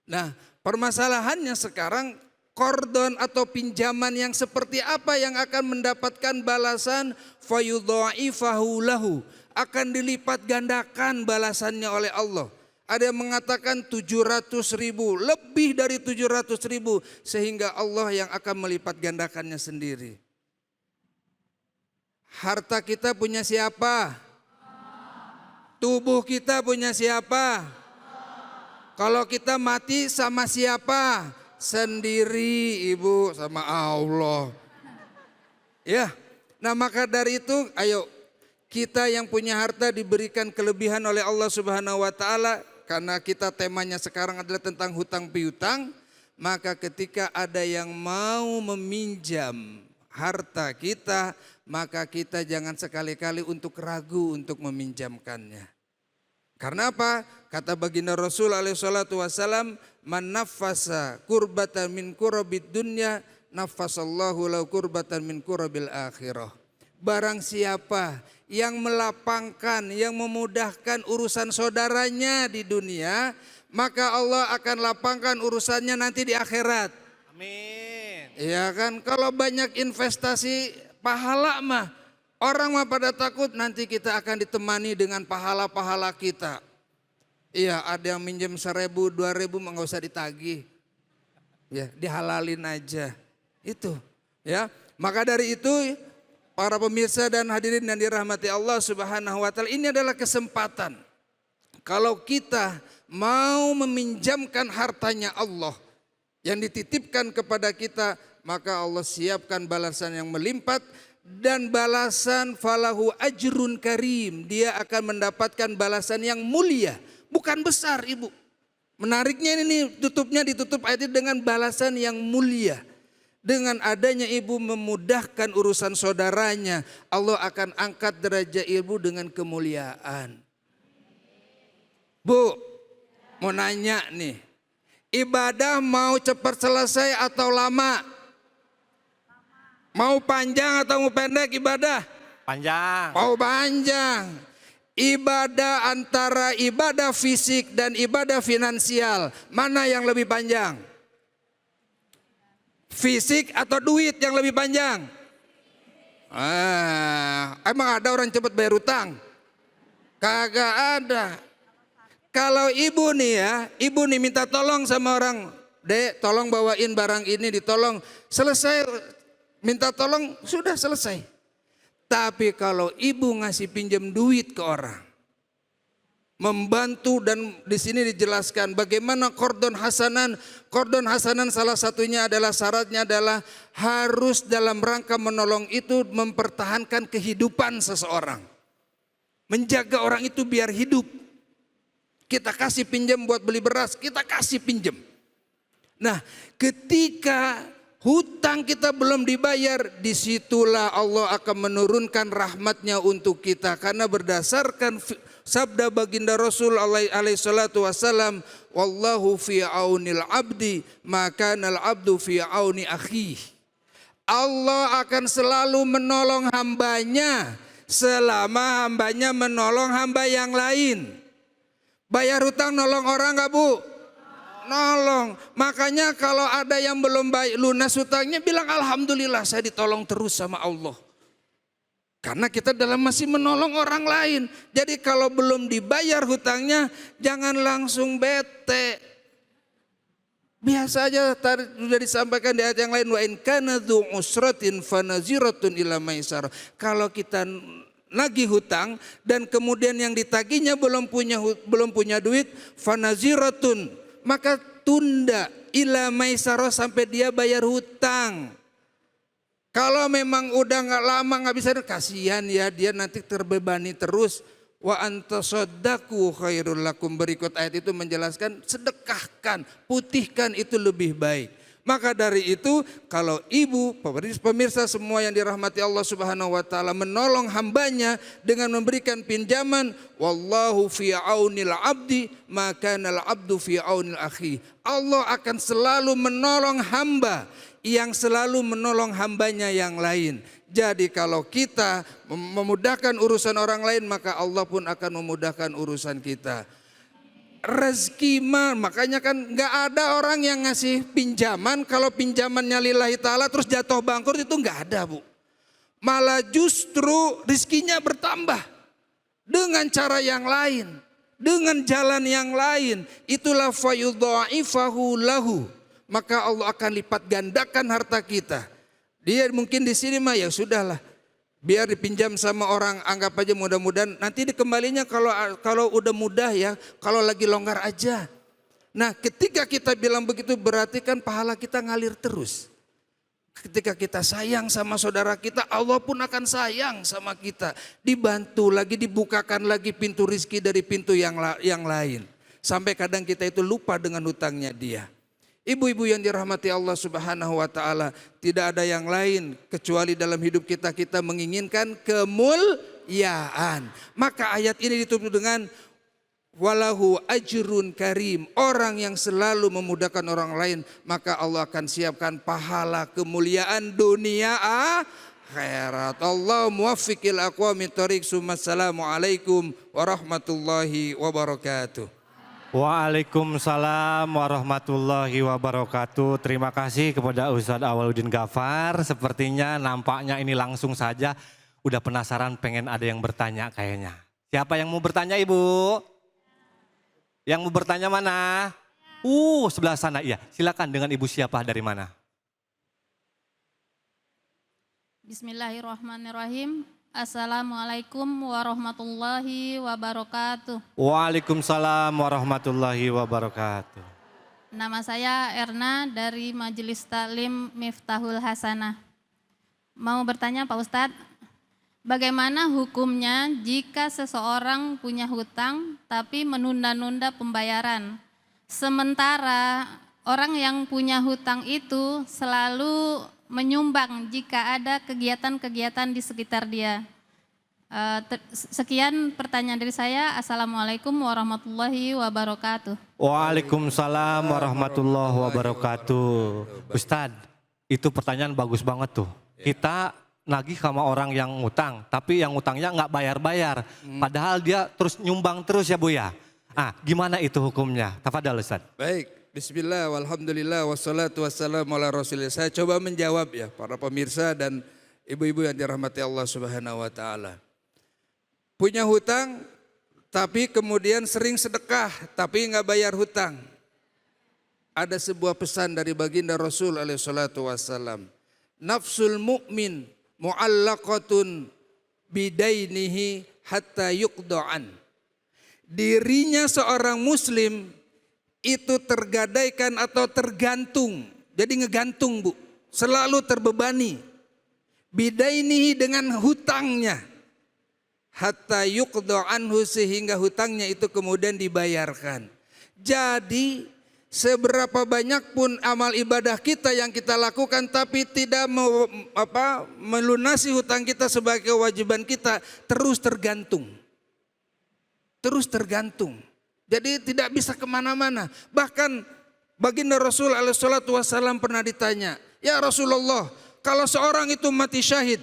Nah, permasalahannya sekarang qardon atau pinjaman yang seperti apa yang akan mendapatkan balasan? Fayudha'ifahu lahu, akan dilipat gandakan balasannya oleh Allah. Ada yang mengatakan 700.000, lebih dari 700.000, sehingga Allah yang akan melipat gandakannya sendiri. Harta kita punya siapa? Tubuh kita punya siapa? Kalau kita mati sama siapa? Sendiri, Ibu, sama Allah. Ya, nah maka dari itu ayo kita yang punya harta diberikan kelebihan oleh Allah Subhanahu wa taala, karena kita temanya sekarang adalah tentang hutang piutang, maka ketika ada yang mau meminjam harta kita, maka kita jangan sekali-kali untuk ragu untuk meminjamkannya. Karena apa? Kata baginda Rasul alaihi salatu wasalam, "Man naffasa kurbatan min kurabid dunya, naffasallahu lahu kurbatan min kurabil akhirah." Barang siapa yang melapangkan, yang memudahkan urusan saudaranya di dunia, maka Allah akan lapangkan urusannya nanti di akhirat. Amin. Iya kan, kalau banyak investasi pahala mah, orang mah pada takut nanti kita akan ditemani dengan pahala-pahala kita. Iya, ada yang minjem 1.000, 2.000 mah nggak usah ditagih. Ya, dihalalin aja. Itu, ya. Maka dari itu para pemirsa dan hadirin yang dirahmati Allah Subhanahu wa taala, ini adalah kesempatan. Kalau kita mau meminjamkan hartanya Allah yang dititipkan kepada kita, maka Allah siapkan balasan yang melimpah dan balasan falahu ajrun karim. Dia akan mendapatkan balasan yang mulia, bukan besar, Ibu. Menariknya ini ditutup ayat ini dengan balasan yang mulia. Dengan adanya ibu memudahkan urusan saudaranya, Allah akan angkat derajat ibu dengan kemuliaan. Bu, mau nanya nih, ibadah mau cepat selesai atau lama? Mau panjang atau mau pendek ibadah? Panjang. Mau panjang. Ibadah antara ibadah fisik dan ibadah finansial, mana yang lebih panjang? Fisik atau duit yang lebih panjang? Emang ada orang cepat bayar utang? Kagak ada. Kalau ibu nih ya, ibu nih minta tolong sama orang, Dek tolong bawain barang ini, ditolong, selesai, minta tolong, sudah selesai. Tapi kalau ibu ngasih pinjam duit ke orang, membantu, dan di sini dijelaskan bagaimana qardun hasanan. Qardun hasanan salah satunya adalah syaratnya adalah harus dalam rangka menolong itu mempertahankan kehidupan seseorang. Menjaga orang itu biar hidup. Kita kasih pinjam buat beli beras, kita kasih pinjam. Nah, ketika hutang kita belum dibayar, disitulah Allah akan menurunkan rahmatnya untuk kita. Karena berdasarkan sabda baginda Rasul alaihi salatu wasallam, wallahu fi aunil abdi maka nal abdu fi auni akhi. Allah akan selalu menolong hambanya selama hambanya menolong hamba yang lain. Bayar hutang nolong orang gak Bu? Nolong. Makanya kalau ada yang belum lunas hutangnya, bilang alhamdulillah saya ditolong terus sama Allah. Karena kita dalam masih menolong orang lain. Jadi kalau belum dibayar hutangnya, jangan langsung bete. Biasa aja, tadi sudah disampaikan di ayat yang lain, wa in kana dzu usratin fanaziratun ila maisarah. Kalau kita nagih hutang dan kemudian yang ditagihnya belum punya duit, fanaziratun, maka tunda ila maisarah sampai dia bayar hutang. Kalau memang udah nggak lama nggak bisa, kasihan ya dia nanti terbebani terus. Wa antasaddaqu khairul lakum. Berikut ayat itu menjelaskan sedekahkan, putihkan itu lebih baik. Maka dari itu kalau ibu, pemirsa semua yang dirahmati Allah Subhanahu wa taala, menolong hambanya dengan memberikan pinjaman, wallahu fi aunil abdi maka nal abdu fi aunil akhi. Allah akan selalu menolong hamba yang selalu menolong hambanya yang lain. Jadi kalau kita memudahkan urusan orang lain, maka Allah pun akan memudahkan urusan kita. Rezeki makanya kan nggak ada orang yang ngasih pinjaman kalau pinjamannya lillahi ta'ala terus jatuh bangkrut, itu nggak ada Bu. Malah justru rezekinya bertambah dengan cara yang lain, dengan jalan yang lain. Itulah fayudha'ifahu lahu. Maka Allah akan lipat gandakan harta kita. Dia mungkin di sini mah ya sudahlah, biar dipinjam sama orang, anggap aja mudah-mudahan nanti dikembalinya kalau udah mudah ya, kalau lagi longgar aja. Nah, ketika kita bilang begitu berarti kan pahala kita ngalir terus. Ketika kita sayang sama saudara kita, Allah pun akan sayang sama kita. Dibantu lagi, dibukakan lagi pintu rizki dari pintu yang lain. Sampai kadang kita itu lupa dengan hutangnya dia. Ibu-ibu yang dirahmati Allah Subhanahu wa taala, tidak ada yang lain kecuali dalam hidup kita menginginkan kemuliaan. Maka ayat ini ditutup dengan walahu ajrun karim. Orang yang selalu memudahkan orang lain, maka Allah akan siapkan pahala kemuliaan dunia akhirat. Allah muwaffiqil aqwamit thoriq. Assalamualaikum warahmatullahi wabarakatuh. Waalaikumsalam warahmatullahi wabarakatuh. Terima kasih kepada Ustadz Awwaluddin Ghaffar. Sepertinya nampaknya ini langsung saja. Udah penasaran, pengen ada yang bertanya kayaknya. Siapa yang mau bertanya Ibu? Yang mau bertanya mana? Sebelah sana. Iya, silakan. Dengan Ibu siapa, dari mana? Bismillahirrahmanirrahim. Assalamualaikum warahmatullahi wabarakatuh. Waalaikumsalam warahmatullahi wabarakatuh. Nama saya Erna dari Majelis Taklim Miftahul Hasanah. Mau bertanya Pak Ustadz, bagaimana hukumnya jika seseorang punya hutang tapi menunda-nunda pembayaran? Sementara orang yang punya hutang itu selalu menyumbang jika ada kegiatan-kegiatan di sekitar dia. Sekian pertanyaan dari saya. Assalamualaikum warahmatullahi wabarakatuh. Waalaikumsalam warahmatullahi wabarakatuh. Ustadz, itu pertanyaan bagus banget tuh. Kita nagih sama orang yang ngutang, tapi yang ngutangnya nggak bayar-bayar. Padahal dia terus nyumbang terus ya Bu ya. Ah, gimana itu hukumnya? Tafadhal Ustadz. Baik. Bismillah, walhamdulillah, wassalatu wassalamu ala rasulillah. Saya coba menjawab ya para pemirsa dan ibu-ibu yang dirahmati Allah Subhanahu wa ta'ala. Punya hutang tapi kemudian sering sedekah tapi nggak bayar hutang. Ada sebuah pesan dari baginda Rasul alaihi salatu wassalam. Nafsul mu'min mu'allaqatun bidainihi hatta yuqda'an. Dirinya seorang muslim itu tergadaikan atau tergantung. Jadi ngegantung Bu, selalu terbebani. Bidainihi dengan hutangnya. Hatta yuqda anhu sehingga hutangnya itu kemudian dibayarkan. Jadi seberapa banyak pun amal ibadah kita yang kita lakukan tapi tidak melunasi hutang kita sebagai kewajiban kita, terus tergantung. Terus tergantung. Jadi tidak bisa kemana-mana. Bahkan baginda Rasul alaihissalatu wassalam pernah ditanya, ya Rasulullah, kalau seorang itu mati syahid,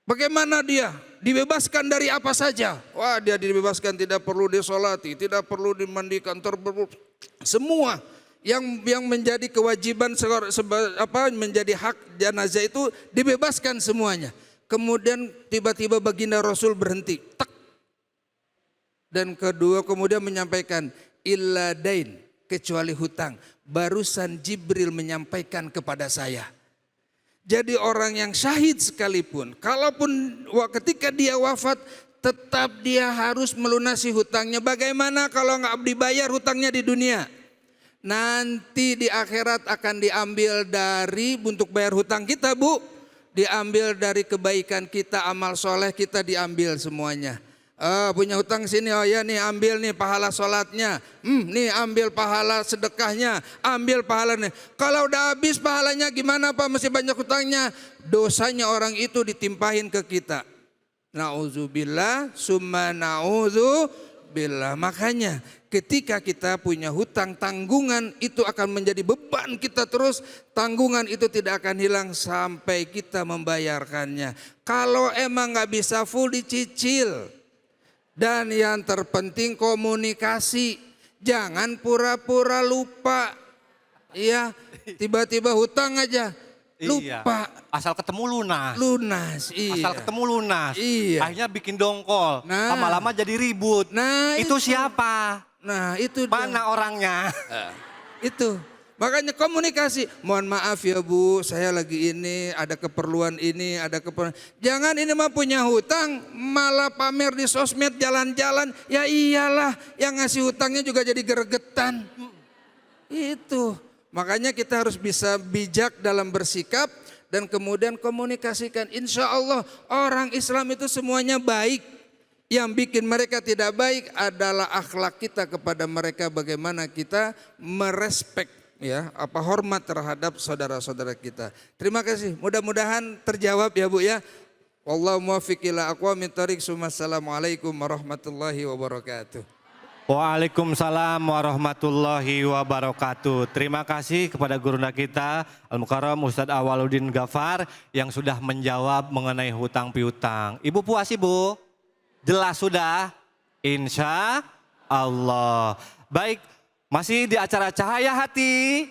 bagaimana dia? Dibebaskan dari apa saja? Wah, dia dibebaskan, tidak perlu disolati, tidak perlu dimandikan, semua yang menjadi kewajiban menjadi hak jenazah itu dibebaskan semuanya. Kemudian tiba-tiba baginda Rasul berhenti. Tak. Dan kedua kemudian menyampaikan illa dain, kecuali hutang. Barusan Jibril menyampaikan kepada saya. Jadi orang yang syahid sekalipun, kalaupun ketika dia wafat, tetap dia harus melunasi hutangnya. Bagaimana kalau nggak dibayar hutangnya di dunia? Nanti di akhirat akan diambil dari untuk bayar hutang kita Bu. Diambil dari kebaikan kita, amal soleh kita diambil semuanya. Punya hutang sini, oh ya nih ambil nih pahala sholatnya, nih ambil pahala sedekahnya, ambil pahala nih. Kalau udah habis pahalanya gimana Pak, masih banyak hutangnya, dosanya orang itu ditimpahin ke kita. Na'udzubillah, summa na'udzubillah. Makanya ketika kita punya hutang, tanggungan itu akan menjadi beban kita terus. Tanggungan itu tidak akan hilang sampai kita membayarkannya. Kalau emang gak bisa full, dicicil. Dan yang terpenting komunikasi, jangan pura-pura lupa, ya tiba-tiba hutang aja, lupa. Iya. Asal ketemu lunas. Lunas, iya. Asal ketemu lunas, iya. akhirnya bikin dongkol, Nah. lama-lama jadi ribut. Nah itu siapa? Nah itu Mana orangnya? Itu. Makanya komunikasi, mohon maaf ya Bu, saya lagi ini, ada keperluan ini, ada keperluan. Jangan ini mah punya hutang, malah pamer di sosmed jalan-jalan. Ya iyalah, yang ngasih hutangnya juga jadi geregetan. Itu. Makanya kita harus bisa bijak dalam bersikap dan kemudian komunikasikan. Insya Allah orang Islam itu semuanya baik. Yang bikin mereka tidak baik adalah akhlak kita kepada mereka, bagaimana kita merespek, ya, hormat terhadap saudara-saudara kita. Terima kasih. Mudah-mudahan terjawab ya Bu ya. Wallahu muwaffiq ila aqwamit thoriq. Assalamualaikum warahmatullahi wabarakatuh. Waalaikumsalam warahmatullahi wabarakatuh. Terima kasih kepada gurunda kita Al-Mukarram Ustadz Awaluddin Ghafar yang sudah menjawab mengenai hutang piutang. Ibu puas Ibu? Jelas sudah? Insya Allah. Baik, masih di acara Cahaya Hati.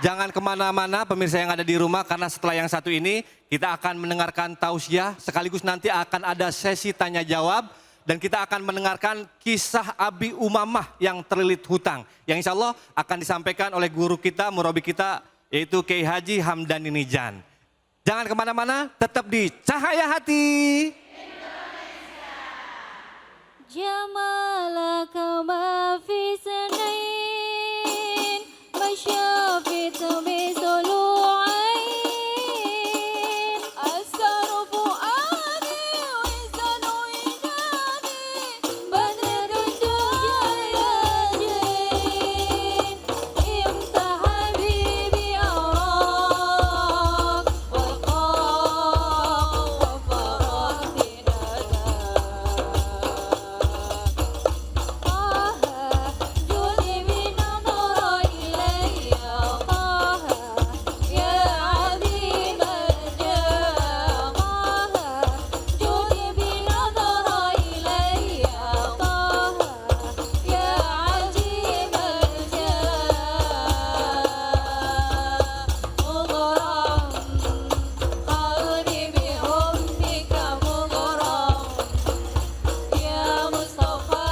Jangan kemana-mana pemirsa yang ada di rumah, karena setelah yang satu ini kita akan mendengarkan tausiah, sekaligus nanti akan ada sesi tanya jawab dan kita akan mendengarkan kisah Abi Umamah yang terlilit hutang, yang insya Allah akan disampaikan oleh guru kita, murabi kita, yaitu Kiai Haji Hamdani Nijan. Jangan kemana-mana, tetap di Cahaya Hati. جمالك ما في سنين ما شافت بضلوعين أسر فؤادي وزن وجداني بدر الدجاجين امتى حبيبي أراك والقاف فرحتي جودي بنظر إلي طه يا عظيم الجاه جودي بنظر إلي طه يا عجيب الجاه مغرم قلبي بحبك مغرم يا مصطفى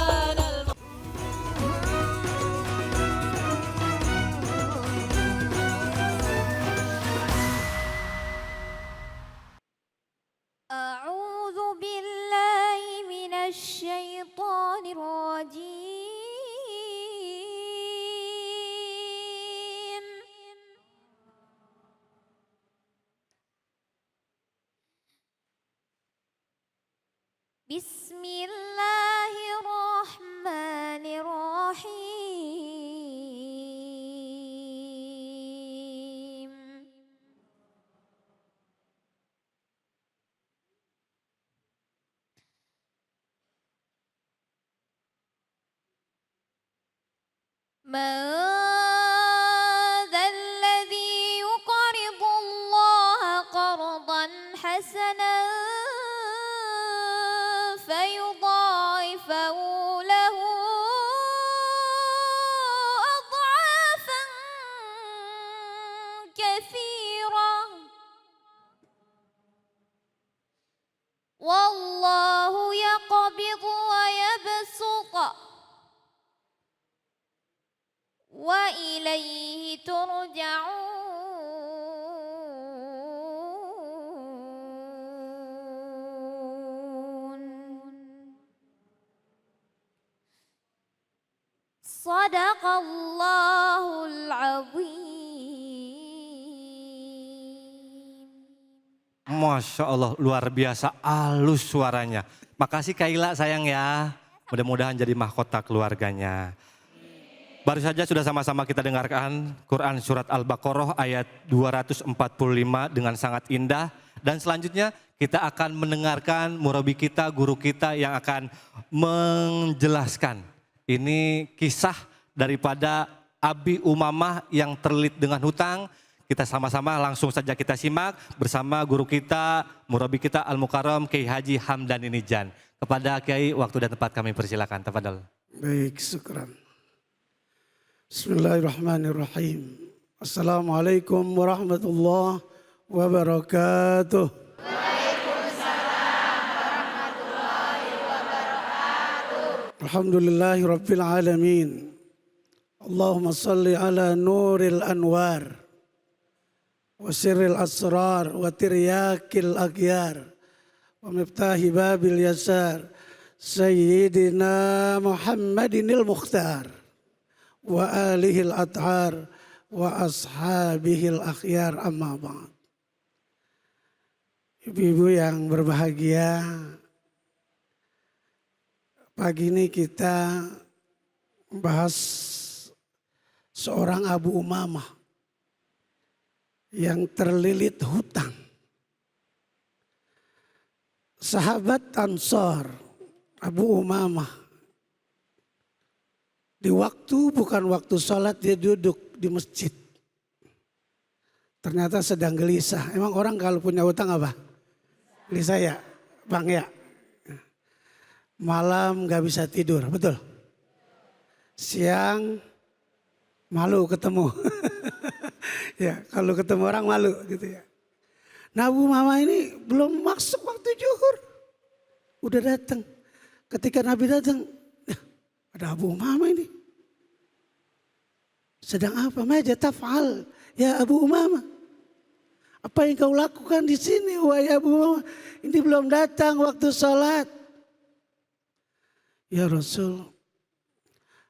أعوذ بالله من الشيطان الرجيم بسم الله الرحمن الرحيم من ذا الذي يقرض الله قرضا حسنا فيضاعفه له أضعافا كثيرة والله يقبض ويبسط وإليه ترجعون صدق الله العظيم Masya Allah, luar biasa halus suaranya. Makasih Kaila sayang ya. Mudah-mudahan jadi mahkota keluarganya. Baru saja sudah sama-sama kita dengarkan Quran Surat Al-Baqarah ayat 245 dengan sangat indah. Dan selanjutnya kita akan mendengarkan murabi kita, guru kita yang akan menjelaskan. Ini kisah daripada Abi Umamah yang terlilit dengan hutang. Kita sama-sama langsung saja kita simak bersama guru kita, murabi kita Al-Mukarram Kiai Haji Hamdani Nijan. Kepada Kiai, waktu dan tempat kami persilakan. Tafadhol. Baik, syukran. Bismillahirrahmanirrahim. Assalamualaikum warahmatullahi wabarakatuh. Waalaikumsalam warahmatullahi wabarakatuh. Alhamdulillahi rabbil alamin. Allahumma salli ala nuril anwar wa sirril asrar wa tiryakil aghyar wa miftahi babil yasar Sayyidina Muhammadinil Mukhtar wa alihil athar wa ashabihil akhyar amma ba'd. Ibu-ibu yang berbahagia, pagi ini kita membahas seorang Abu Umamah yang terlilit hutang. Sahabat Ansor, Abu Umamah. Di waktu bukan waktu sholat dia duduk di masjid. Ternyata sedang gelisah. Emang orang kalau punya hutang apa? Gelisah ya, Bang ya. Malam gak bisa tidur, betul? Siang malu ketemu. Ya, kalau ketemu orang malu gitu ya. Nah, Abu Umamah ini belum masuk waktu zuhur. Udah datang. Ketika Nabi datang, ya, ada Abu Umamah ini. Sedang apa? Maja taf'al Ya Abu Umamah, apa yang kau lakukan di sini wahai Abu Umamah? Ini belum datang waktu sholat. Ya Rasul,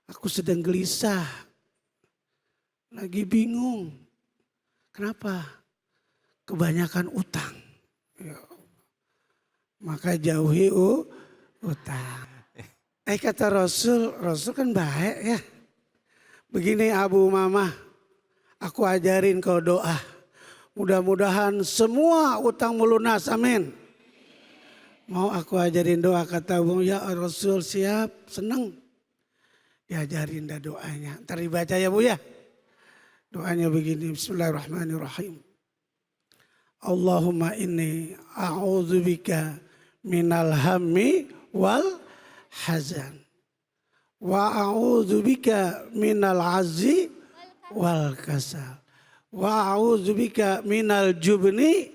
aku sedang gelisah, lagi bingung. Kenapa? Kebanyakan utang. Ya, maka jauhi utang. Kata Rasul kan baik ya. Begini Abu Umamah, aku ajarin kau doa. Mudah-mudahan semua utang melunas, amin. Mau aku ajarin doa, kata Abu, ya Rasul siap, senang. Diajarin dah doanya. Ntar dibaca ya Bu ya. Doanya begini, bismillahirrahmanirrahim. Allahumma inni a'udzubika minal hammi wal hazan. Wa a'udzubika minal azzi wal kasal. Wa a'udzubika minal jubni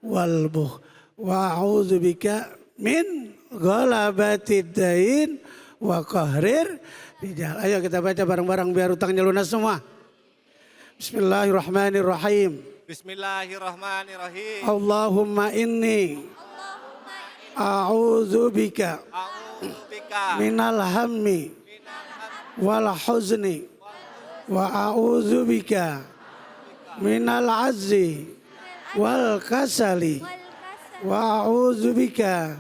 wal buh. Wa a'udzubika min ghalabatid dain wa qahrir rijal. Ayo kita baca bareng-bareng biar utangnya lunas semua. Bismillahirrahmanirrahim. Bismillahirrahmanirrahim. Allahumma inni a'udzubika minal hammi wal huzni wa a'udzubika minal azzi wal kasali wa a'udzubika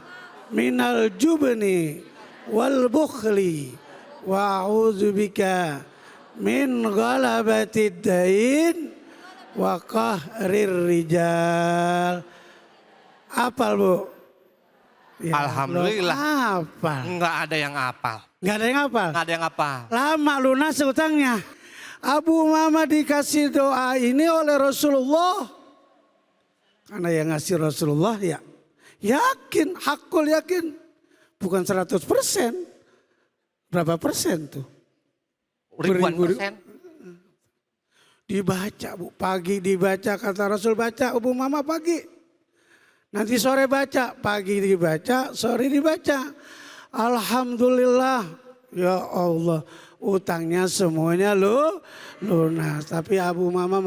minal jubni wal bukhli wa a'udzubika min ghalabatid dain wa qahrir rijal. Apal Bu? Ya, Alhamdulillah. Apal. Enggak ada yang apal. Enggak ada yang apal? Enggak ada yang apal. Lama lunas utangnya. Abu Umamah dikasih doa ini oleh Rasulullah. Karena yang ngasih Rasulullah ya yakin, hakul yakin. Bukan 100%. Berapa persen tuh? Ribuan Beribu- persen. Dibaca Bu, pagi dibaca, kata Rasul baca, Abu Umamah pagi. Nanti sore baca, pagi dibaca, sore dibaca. Alhamdulillah, ya Allah, utangnya semuanya lunas. Tapi Abu Umamah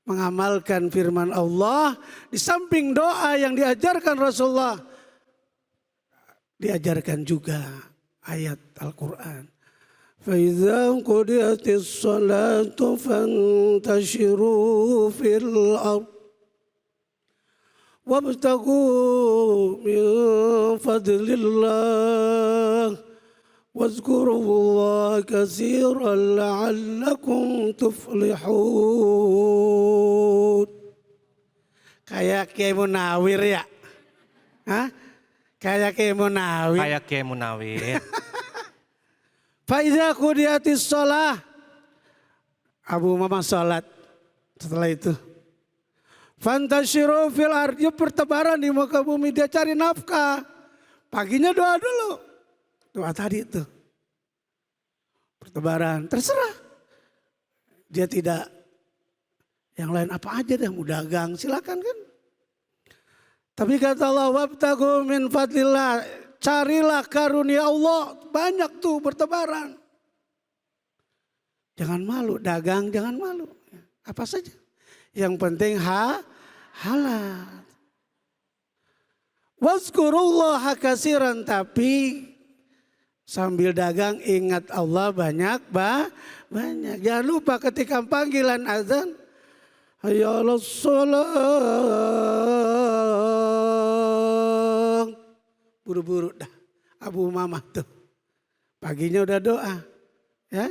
mengamalkan firman Allah, di samping doa yang diajarkan Rasulullah, diajarkan juga ayat Al-Quran. فَإِذَا قُضِيَتِ الصَّلَاةُ فَانْتَشِرُوا فِي الْأَرْضِ وَابْتَغُوا مِنْ فَضْلِ اللَّهِ وَاذْكُرُوا اللَّهَ كَثِيرًا لَعَلَّكُمْ تُفْلِحُونَ. Kayak Kiai Munawir ya? Hah? Kayak Kiai Munawir. Kayak Kiai Munawir. Faiza qudiyatis sholah. Abu Umamah sholat. Setelah itu. Fantashiru fil ardi, pertebaran di muka bumi. Dia cari nafkah. Paginya doa dulu. Doa tadi itu. Pertebaran. Terserah. Dia tidak. Yang lain apa aja deh. Mau dagang silakan kan. Tapi kata Allah. Wabtagu min fadlillah. Carilah karunia Allah, banyak tuh bertebaran. Jangan malu, dagang jangan malu. Apa saja. Yang penting halal. Wazkurullaha katsiran, tapi sambil dagang ingat Allah banyak. Jangan lupa ketika panggilan azan. Hayya 'alas shalah. Buru-buru dah. Abu Umamah tuh. Paginya udah doa. Ya.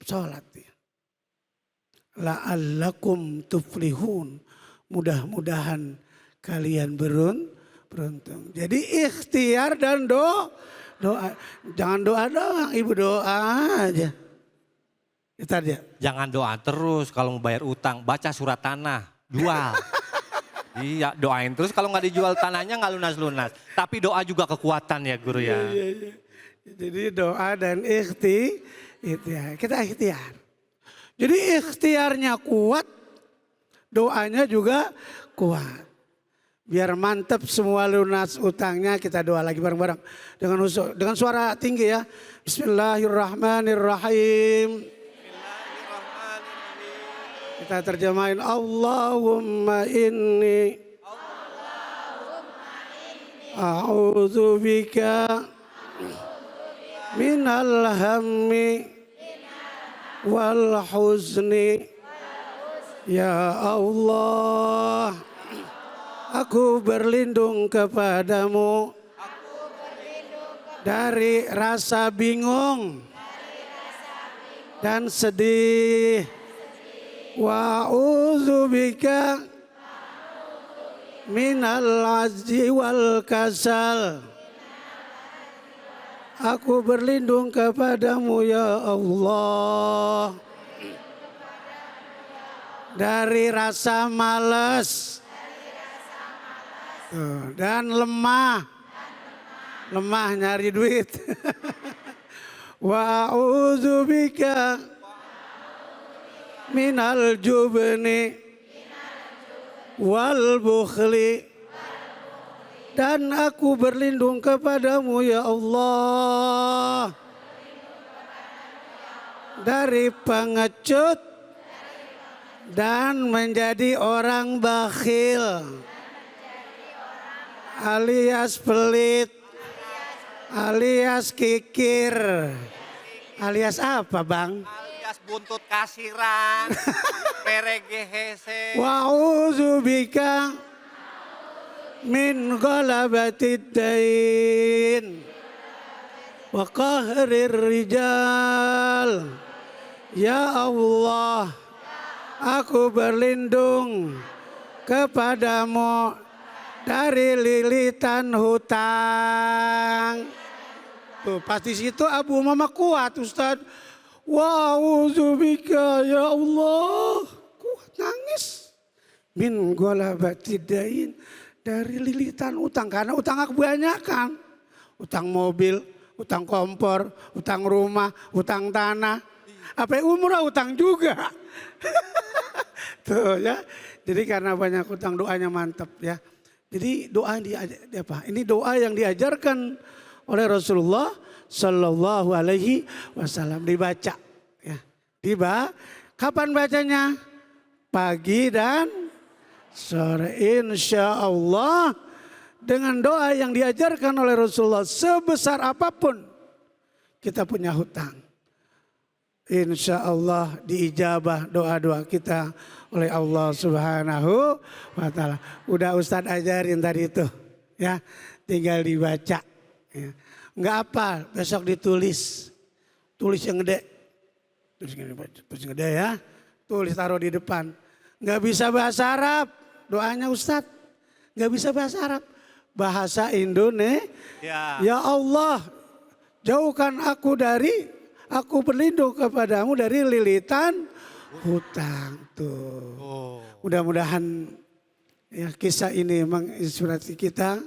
Sholat dia. La'allakum tuflihun. Mudah-mudahan kalian beruntung. Jadi ikhtiar dan doa. Jangan doa doang. Ibu doa aja. Itu dia. Jangan doa terus kalau mau bayar utang. Baca surat tanah. Jual. Iya, doain terus kalau nggak dijual tanahnya nggak lunas-lunas. Tapi doa juga kekuatan ya guru ya. Iya. Jadi doa dan ikhtiar. Kita ikhtiar. Jadi ikhtiarnya kuat, doanya juga kuat. Biar mantap semua lunas utangnya, kita doa lagi bareng-bareng. Dengan suara tinggi ya. Bismillahirrahmanirrahim. Kita terjemahin Allahumma inni a'udzu bika minal hammi wal huzni. Ya Allah, aku berlindung kepadamu dari rasa bingung dan sedih. Wa a'udzubika minal ajzi wal kasal. Aku berlindung kepadamu ya Allah dari rasa malas dan lemah nyari duit. Wa a'udzubika minal jubni wal bukhli. Dan aku berlindung kepadamu ya Allah dari pengecut dan menjadi orang bakhil alias pelit alias kikir alias apa bang? Alias buntut kasiran, peregehese. Wa'udzubika min ghalabatid dain wa qahrir rijal. Ya Allah, aku berlindung kepadamu dari lilitan hutang. Tuh, pasti situ Abu Mama kuat Ustaz. Wa'udzubika ya Allah. Kuat nangis. Min ghalabatidain, dari lilitan utang. Karena utang aku kebanyakan. Utang mobil, utang kompor, utang rumah, utang tanah. Apa umrah utang juga. Tuh ya. Jadi karena banyak utang doanya mantap ya. Jadi doa ini doa yang diajarkan oleh Rasulullah Sallallahu Alaihi Wasallam, dibaca ya. Kapan bacanya? Pagi dan sore, insya Allah dengan doa yang diajarkan oleh Rasulullah. Sebesar apapun kita punya hutang, insya Allah diijabah doa-doa kita oleh Allah Subhanahu wa Ta'ala. Udah Ustadz ajarin tadi itu ya, tinggal dibaca ya. Enggak apa, besok ditulis. Tulis yang gede. Tulis yang gede ya. Tulis taruh di depan. Enggak bisa bahasa Arab doanya Ustadz. Enggak bisa bahasa Arab. Bahasa Indonesia. Ya Allah, jauhkan aku berlindung kepadamu dari lilitan hutang. Tuh. Mudah-mudahan ya kisah ini menginspirasi kita.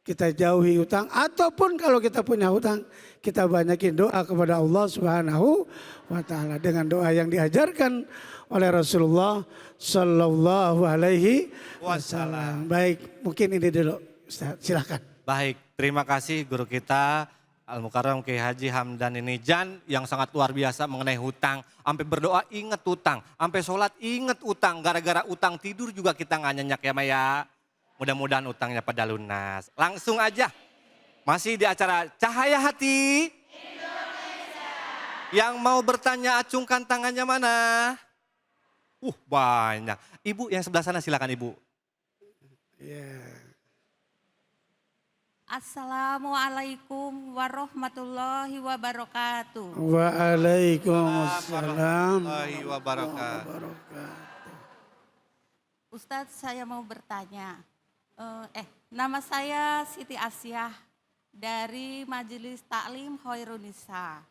Kita jauhi hutang, ataupun kalau kita punya hutang, kita banyakin doa kepada Allah Subhanahu wa Ta'ala dengan doa yang diajarkan oleh Rasulullah Sallallahu Alaihi Wasallam. Baik, mungkin ini dulu, Ustaz, silakan. Baik, terima kasih guru kita Al-Mukarram Kiai Haji Hamdan Inijan yang sangat luar biasa mengenai hutang. Sampai berdoa ingat hutang, sampai sholat ingat hutang. Gara-gara utang tidur juga kita nggak nyenyak ya Maya. Mudah-mudahan utangnya pada lunas. Langsung aja, masih di acara Cahaya Hati Indonesia. Yang mau bertanya acungkan tangannya mana? Banyak. Ibu yang sebelah sana silakan Ibu. Assalamualaikum warahmatullahi wabarakatuh. Waalaikumsalam warahmatullahi wabarakatuh. Ustadz, saya mau bertanya. Nama saya Siti Asyah dari Majelis Taklim Khairunisa.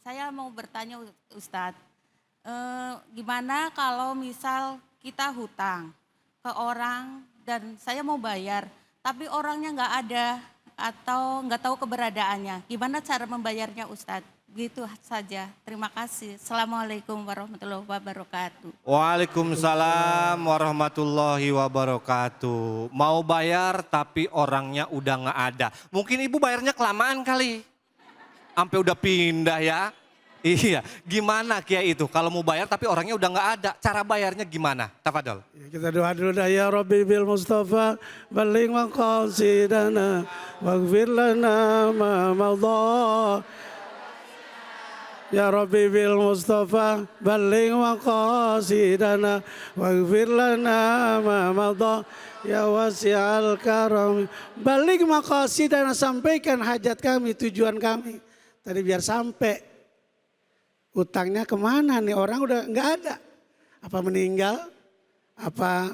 Saya mau bertanya Ustadz, gimana kalau misal kita hutang ke orang dan saya mau bayar, tapi orangnya nggak ada atau nggak tahu keberadaannya. Gimana cara membayarnya Ustadz? Gitu saja. Terima kasih. Assalamualaikum warahmatullahi wabarakatuh. Waalaikumsalam warahmatullahi wabarakatuh. Mau bayar tapi orangnya udah nggak ada. Mungkin ibu bayarnya kelamaan kali. Sampai udah pindah ya. Iya, gimana Kiai itu kalau mau bayar tapi orangnya udah nggak ada, cara bayarnya gimana? Tafadol. Ya, kita doa dulu dah, ya Rabbi bil Mustafa baligh maqasidana waghfir lana ma madha. Ya Rabbi bil Mustafa baligh maqasidana waghfir lana ma madha. Ya wasi'al karam baligh maqasidana, sampaikan hajat kami, tujuan kami. Tadi biar sampai. Utangnya kemana nih, orang udah nggak ada. Apa meninggal? Apa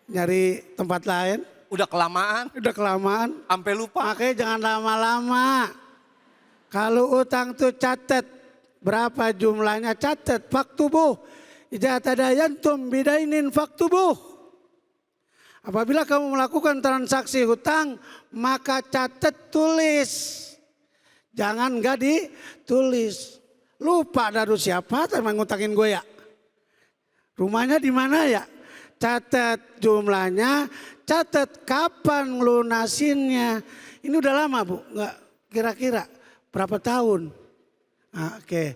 nyari tempat lain? Udah kelamaan, Udah kelamaan. sampai lupa. Makanya jangan lama-lama. Kalau utang tuh catat. Berapa jumlahnya, catat. Faktubuh. Idza tadayantum bidainin faktubuh. Apabila kamu melakukan transaksi hutang, maka catat, tulis. Jangan nggak ditulis. Lupa dari siapa teman ngutangin gue ya. Rumahnya di mana ya? Catat jumlahnya, catat kapan lunasinnya. Ini udah lama Bu, nggak kira-kira berapa tahun? Nah, oke,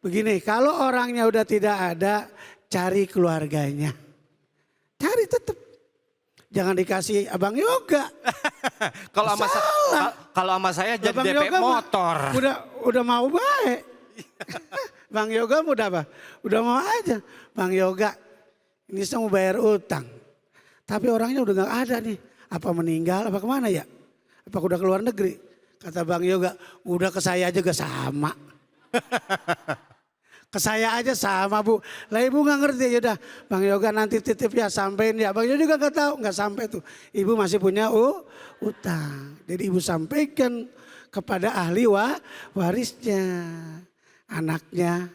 begini, kalau orangnya udah tidak ada, cari keluarganya. Cari tetap. Jangan dikasih Abang Yoga. Kalau sama saya jadi Abang DP Yoga mah motor. Udah mau baik. Bang Yoga udah apa? Udah mau aja. Bang Yoga, ini saya mau bayar utang. Tapi orangnya udah gak ada nih. Apa meninggal, apa kemana ya? Apa udah keluar negeri? Kata Bang Yoga, udah ke saya aja gak sama. Ke saya aja sama Bu. Lah Ibu gak ngerti, yaudah Bang Yoga nanti titip ya, sampein ya. Bang Yoga juga gak tahu, gak sampai tuh. Ibu masih punya utang. Jadi Ibu sampaikan kepada ahli warisnya. Anaknya,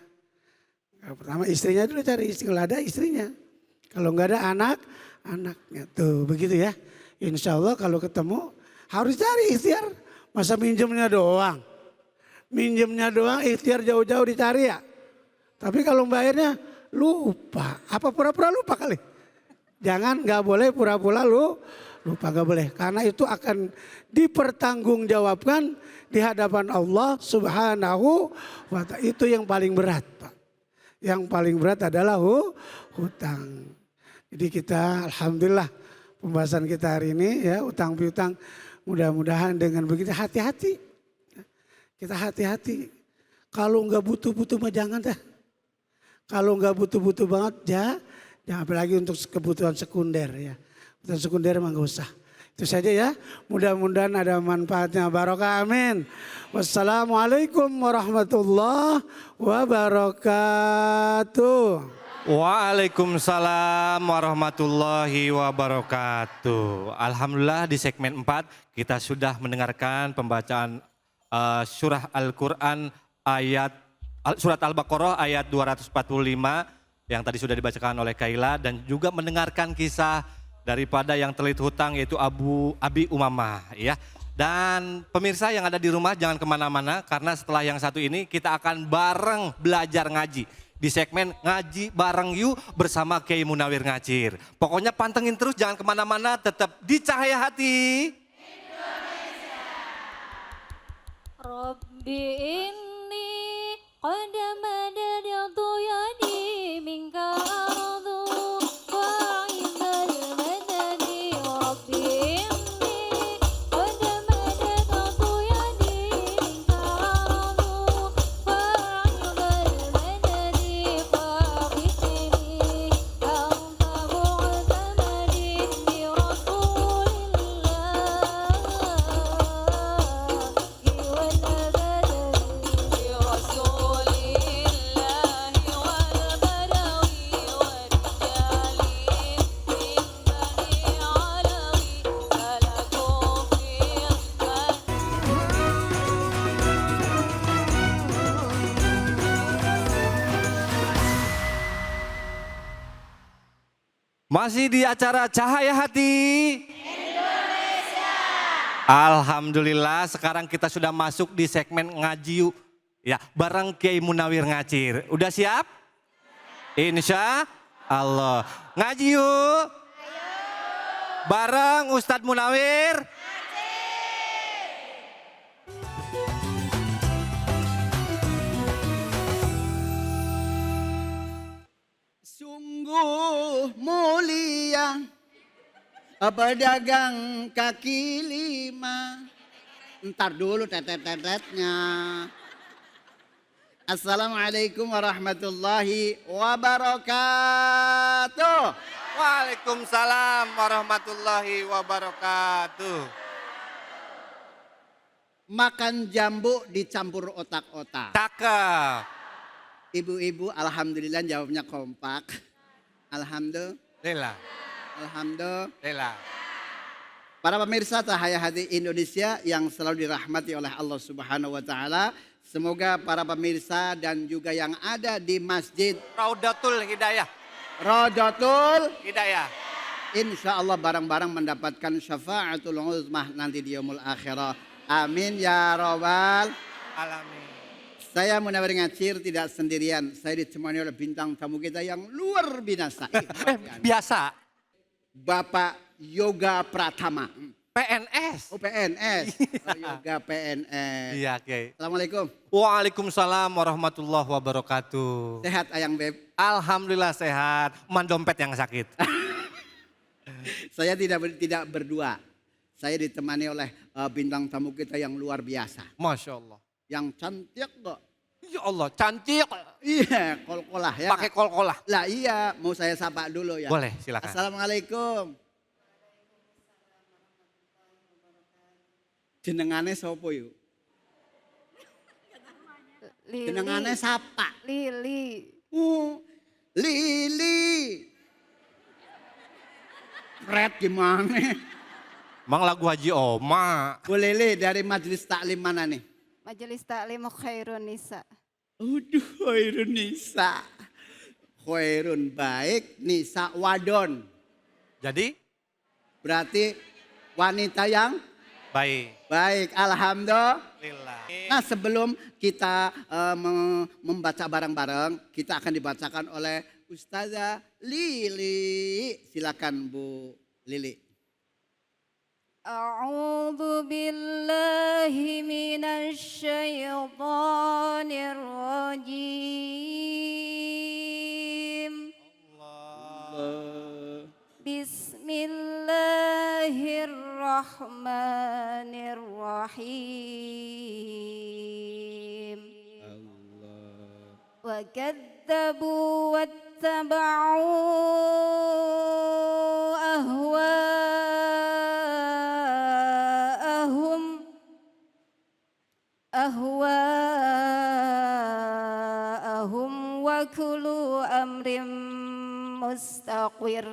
pertama istrinya dulu cari istri, kalau ada istrinya. Kalau nggak ada anaknya tuh begitu ya. Insya Allah kalau ketemu harus cari ikhtiar. Masa minjemnya doang, ikhtiar jauh-jauh dicari ya. Tapi kalau bayarnya lupa, apa pura-pura lupa kali. Jangan, nggak boleh pura-pura lupa, nggak boleh. Karena itu akan dipertanggungjawabkan di hadapan Allah Subhanahu wa ta'ala. Itu yang paling berat Pak. Yang paling berat adalah hutang. Jadi kita alhamdulillah pembahasan kita hari ini ya, utang piutang, mudah-mudahan dengan begitu hati-hati. Kita hati-hati. Kalau nggak butuh-butuh mah jangan dah. Kalau nggak butuh-butuh banget jangan, apalagi untuk kebutuhan sekunder ya. Kebutuhan sekunder mah nggak usah. Itu saja ya, mudah-mudahan ada manfaatnya. Barokah, amin. Wassalamualaikum warahmatullahi wabarakatuh. Waalaikumsalam warahmatullahi wabarakatuh. Alhamdulillah di segmen 4 kita sudah mendengarkan pembacaan surah Al-Quran surat Al-Baqarah ayat 245 yang tadi sudah dibacakan oleh Kaila, dan juga mendengarkan kisah daripada yang terlilit hutang yaitu Abi Umamah ya. Dan pemirsa yang ada di rumah jangan kemana-mana, karena setelah yang satu ini kita akan bareng belajar ngaji. Di segmen Ngaji Bareng Yuk bersama Kiai Munawir Ngacir. Pokoknya pantengin terus, jangan kemana-mana, tetap di Cahaya Hati Indonesia. Rabbi inni qad madadtu yadi minka ardu wa indal madadi. Rabbi inni qad madadtu yadi minka ardu wa indal madadi. Faqitni anta mu'tamadi bi Rasulillah wal badali bi Masih di acara Cahaya Hati Indonesia. Alhamdulillah sekarang kita sudah masuk di segmen Ngaji Yuk ya, bareng Kiai Munawir Ngacir. Udah siap? Insya Allah. Ngaji yuk. Bareng Ustadz Munawir. Pedagang kaki lima. Ntar dulu tetet-tetetnya. Assalamualaikum warahmatullahi wabarakatuh. Waalaikumsalam warahmatullahi wabarakatuh. Makan jambu dicampur otak-otak. Cakep. Ibu-ibu alhamdulillah jawabnya kompak. Alhamdulillah. Alhamdulillah. Para pemirsa Cahaya Hati Indonesia yang selalu dirahmati oleh Allah Subhanahu wa taala, semoga para pemirsa dan juga yang ada di Masjid Raudatul Hidayah. Raudatul Hidayah. Insya Allah barang-barang mendapatkan syafaatul uzmah nanti di yaumul akhirah. Amin ya robbal Alamin. Saya Munawir Ngacir tidak sendirian. Saya ditemani oleh bintang tamu kita yang luar biasa. Biasa. Bapak Yoga Pratama. PNS. Oh PNS. Oh, Yoga PNS. Iya, Kiai. Assalamualaikum. Waalaikumsalam warahmatullahi wabarakatuh. Sehat Ayang Beb? Alhamdulillah sehat. Man dompet yang sakit. Saya tidak berdua. Saya ditemani oleh bintang tamu kita yang luar biasa. Masya Allah. Yang cantik kok. Ya Allah, cantik. Iya, kol-kolah ya. Pakai kol-kolah. Lah iya, mau saya sapa dulu ya. Boleh, silakan. Assalamualaikum. Jenengane sopo yuk? Jenengane sapa? Lili. Lili. Fred gimana? Mang lagu Haji Oma. Bu Lili dari majelis taklim mana nih? Majelis Taklim Khairun Nisa. Udah Khairun Nisa. Khairun baik, Nisa wadon. Jadi? Berarti wanita yang Baik. baik. Alhamdulillah. Lillah. Nah sebelum kita membaca bareng-bareng, kita akan dibacakan oleh Ustazah Lili. Silakan Bu Lili. أعوذ بالله من الشيطان الرجيم بسم الله الرحمن الرحيم وكذبوا واتبعوا أهواءهم وكلوا أمر مستقر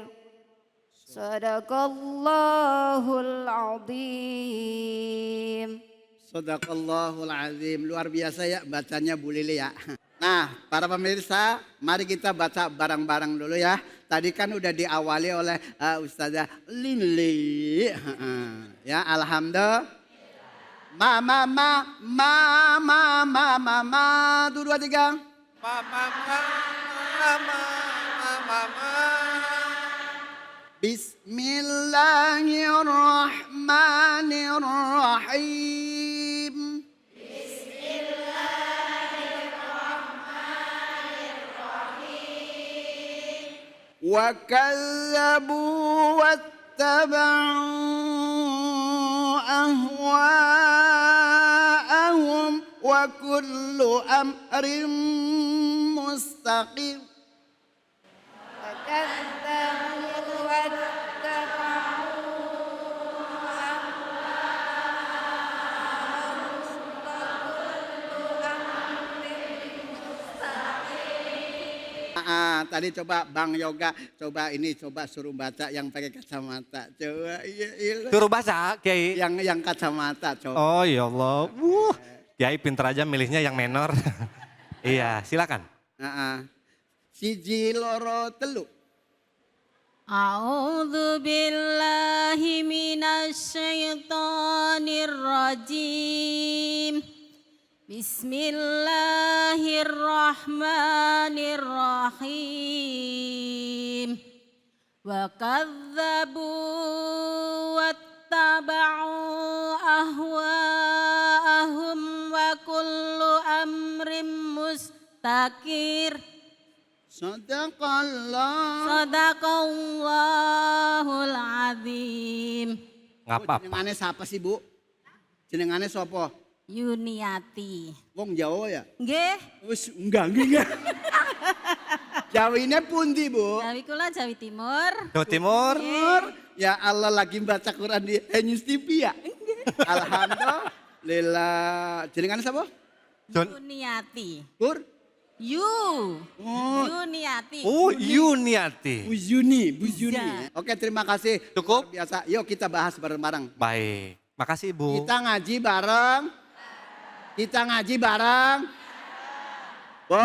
صدق الله العظيم. Sadaqallahul azim. Luar biasa ya bacanya Bu Lili ya. Nah para pemirsa mari kita baca bareng-bareng dulu ya. Tadi kan udah diawali oleh Ustazah Lili. Ya alhamdulillah. Mama. 1, 2, 3. Mama. Bismillahirrahmanirrahim. Wa kazzabu wattaba'u ahwa'ahum wa kullu amrin mustaqim. وكذبوا واتبعوا Tadi coba Bang Yoga, coba suruh baca yang pakai kacamata. Coba iya. Suruh baca, Kiai. Yang kacamata coba. Oh ya Allah. Kiai pinter aja milihnya yang menor. Iya, silakan. Siji loro telu. A'udzu billahi minasyaitonir rajim. Bismillahirrahmanirrahim. Wa kadzabu wattaba'u ahwa'ahum wa kullu amrin mustaqir. Sadaqallah. Sadaqallahul azim. Nggak apa-apa. Jenengane siapa sih Bu? Jenengane sopo? Yuniati. Wong Jawa ya? Nggih, Wis enggak. Jawine pundi Bu? Jawi kula Jawi Timur. Jawa Timur. Ya Allah lagi baca Quran di News TV ya? Alhamdulillah. Jenengane siapa? Yuniati. Pur? Yuniati. Oh, Yuniati. Bu Yuni. Iya. Oke, terima kasih. Cukup? Luar biasa. Yuk kita bahas bareng-bareng. Baik. Makasih Ibu. Kita ngaji bareng. Bo.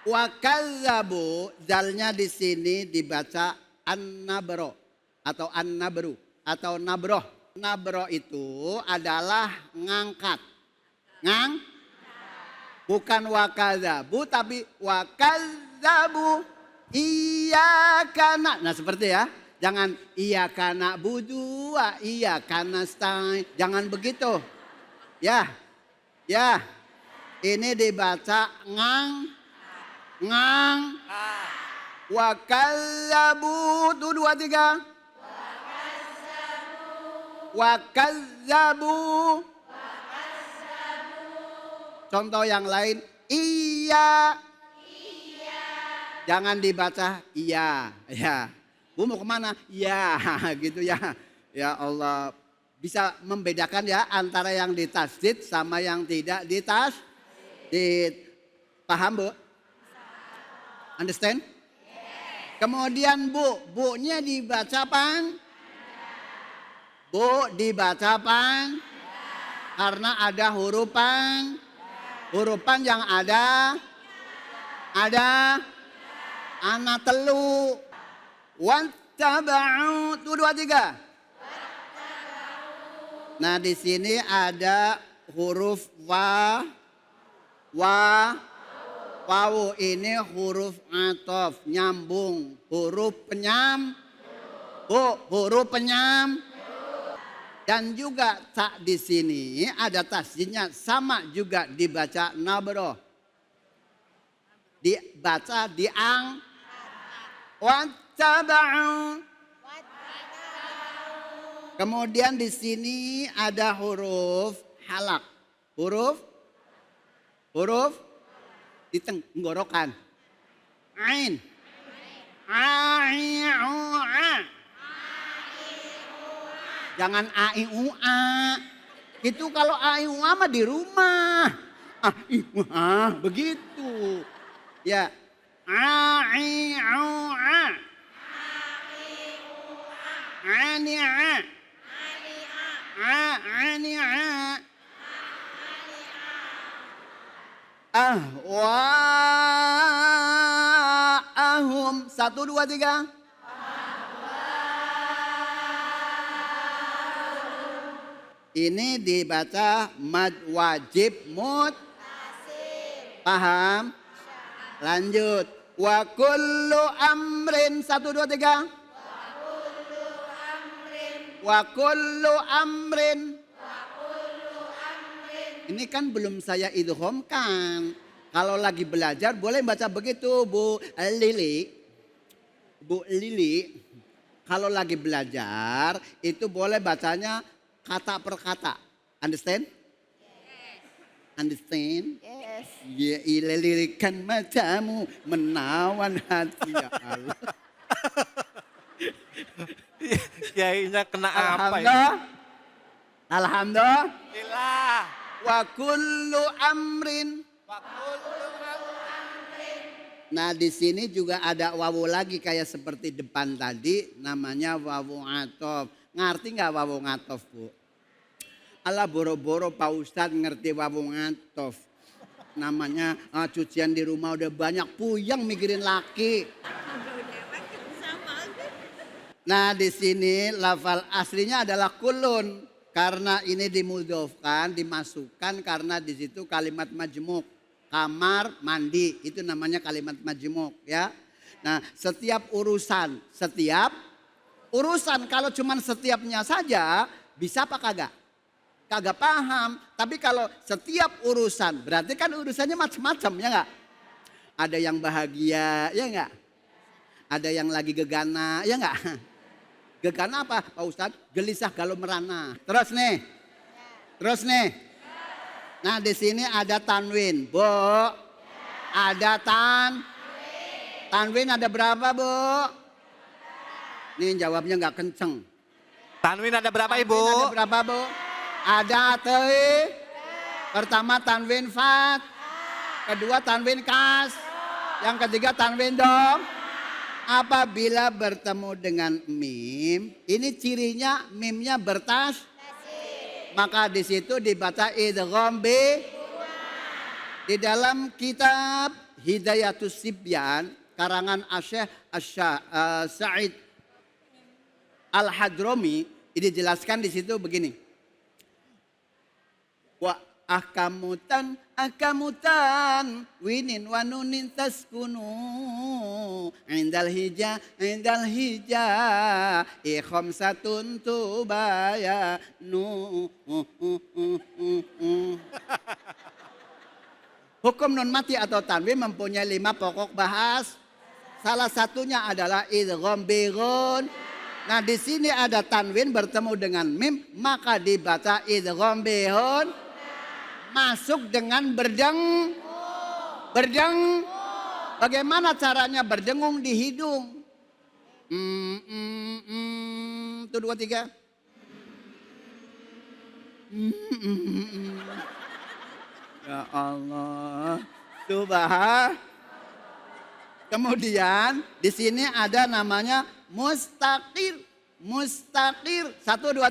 Wa kadzabu, zalnya di sini dibaca an-nabro atau an-nabru atau nabroh. Nabroh itu adalah ngangkat. Bukan wa kadzabu tapi wa kadzabu. Iya kana. Nah seperti ya. Jangan iya kana budu, iya kana stain. Jangan begitu. Ya. Ini dibaca ngang. Wa kadzabu. 1, 2, 3. Wa kadzabu. Contoh yang lain. Iya. Jangan dibaca iya. Ya. Bu mau kemana? Ya gitu ya. Ya Allah. Bisa membedakan ya antara yang ditasdid sama yang tidak ditasdid. Paham Bu? Understand? Kemudian Bu-nya dibaca pan? Bu dibaca pan? Karena ada huruf pan. Huruf pan yang ada anak telu. Wattaba'u. 1, 2, 3. Nah di sini ada huruf wawu ini huruf atof nyambung, huruf penyam. Dan juga tak di sini ada tasdidnya sama juga dibaca nabroh. Dibaca diang. Wattaba'u. Kemudian di sini ada huruf halak. Huruf di tenggorokan. Ain. Jangan a. Itu kalau a mah di rumah. Begitu. Ya. Ahum. 1, 2, 3. Ini dibaca mad wajib paham? Lanjut. Wa kullu amrin. 1, 2, 3. Wa kullu amrin. Ini kan belum saya idghamkan. Kalau lagi belajar boleh baca begitu Bu Lili. Kalau lagi belajar itu boleh bacanya kata per kata. Understand? Understand? Yes. Ya ililirikan matamu menawan hati ya Allah. Kiainya kena apa ya? Alhamdulillah. Wa kullu amrin. Nah di sini juga ada wawu lagi kayak seperti depan tadi namanya wawu atof. Ngerti nggak wawu atof Bu? Alah boro-boro Pak Ustadz ngerti wawu atof. Namanya cucian di rumah udah banyak puyeng mikirin laki. Nah di sini lafal aslinya adalah kulun. Karena ini dimudhofkan, dimasukkan karena di situ kalimat majmuk. Kamar, mandi, itu namanya kalimat majmuk ya. Nah setiap urusan kalau cuman setiapnya saja bisa apa kagak? Kagak paham. Tapi kalau setiap urusan berarti kan urusannya macam-macam ya enggak? Ada yang bahagia, ya enggak? Ada yang lagi gegana, ya enggak? Gegana apa Pak Ustadz? Gelisah galau merana. Terus nih. Nah di sini ada tanwin, Bu. Ada tanwin ada berapa, Bu? Nih jawabnya nggak kenceng. Tanwin ada berapa, Ibu? Tanwin ada berapa, Bu? Ada pertama tanwin fat, kedua tanwin kas, yang ketiga tanwin dom. Apabila bertemu dengan mim, ini cirinya mimnya maka di situ dibaca idgham bi. Di dalam kitab Hidayatus Sibyan karangan Syekh Sa'id Al-Hadrami ini dijelaskan di situ begini. Wa akamutan winin wa nunin taskunu indal hija khamsatun tubaya Hukum nun mati atau tanwin mempunyai 5 pokok bahas. Salah satunya adalah idgham bighun. Nah di sini ada tanwin bertemu dengan mim, maka dibaca idgham bighun. Masuk dengan berdengung. Bagaimana caranya berdengung di hidung? 1, 2, 3. Ya Allah, Kemudian di sini ada namanya mustaqir. 1, 2,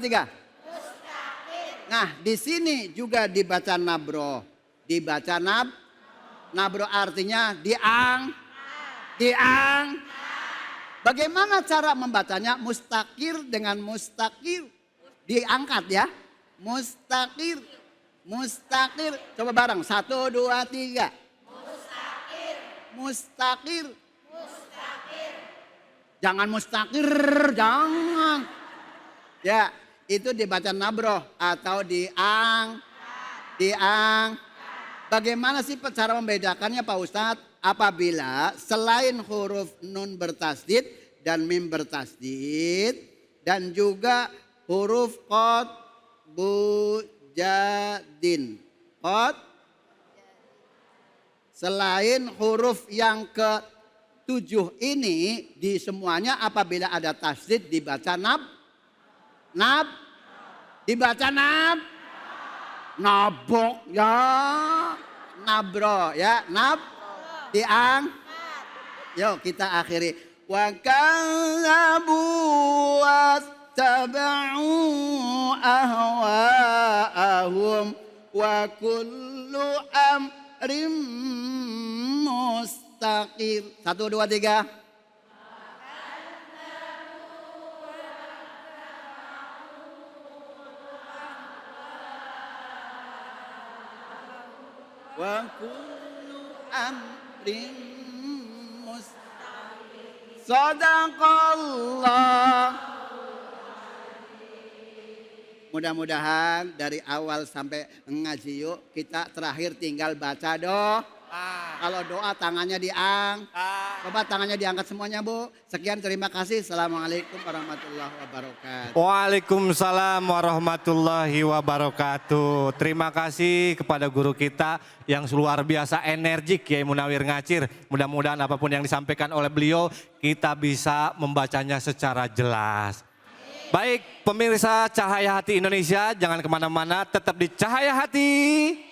3. Nah di sini juga dibaca nabro. Nabro artinya diang. Bagaimana cara membacanya? Mustaqir dengan mustaqir. Diangkat ya. Mustaqir. Coba bareng. 1, 2, 3. Mustaqir. Jangan mustaqir. Jangan. Ya. Itu dibaca nabroh atau diang. Bagaimana sih cara membedakannya Pak Ustadz? Apabila selain huruf nun bertasdid dan mim bertasdid dan juga huruf qad bujadin. Selain huruf yang ke-7 ini di semuanya apabila ada tasdid dibaca dibaca nabok ya, nabro ya, diang. Yuk kita akhiri. Wa kallabu wattaba'u ahwa'ahum wa kullu amrim mustaqir. 1, 2, 3. Wa kullu amrin mustaqim. Sadaqallah. Mudah-mudahan dari awal sampai ngaji yuk kita terakhir tinggal baca doa. Kalau doa tangannya diang. Coba tangannya diangkat semuanya Bu. Sekian terima kasih. Assalamualaikum warahmatullahi wabarakatuh. Waalaikumsalam warahmatullahi wabarakatuh. Terima kasih kepada guru kita yang luar biasa energik Kiai Munawir Ngacir. Mudah-mudahan apapun yang disampaikan oleh beliau kita bisa membacanya secara jelas. Baik pemirsa Cahaya Hati Indonesia, jangan kemana-mana, tetap di Cahaya Hati.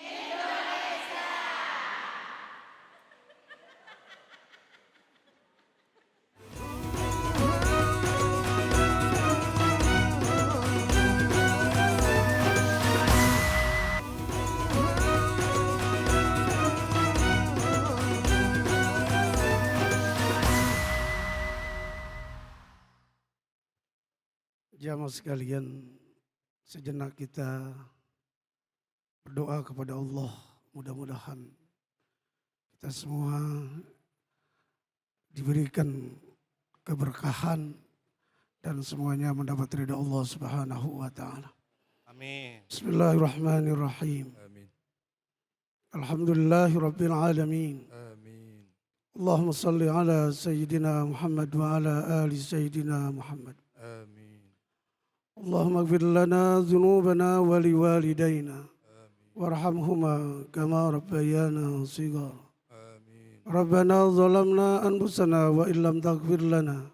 Jamaah sekalian, sejenak kita berdoa kepada Allah. Mudah-mudahan kita semua diberikan keberkahan dan semuanya mendapat ridha Allah Subhanahu wa taala. Amin. Bismillahirrahmanirrahim. Amin. Alhamdulillahirabbil alamin. Amin. Allahumma salli ala Sayyidina Muhammad wa ala ali Sayyidina Muhammad. Amin. Allahumma gfir lana dhunubana wa liwalidayna. Warhamhuma kama rabbayana shighara. Rabbana zalamna anfusana wa illam taghfir lana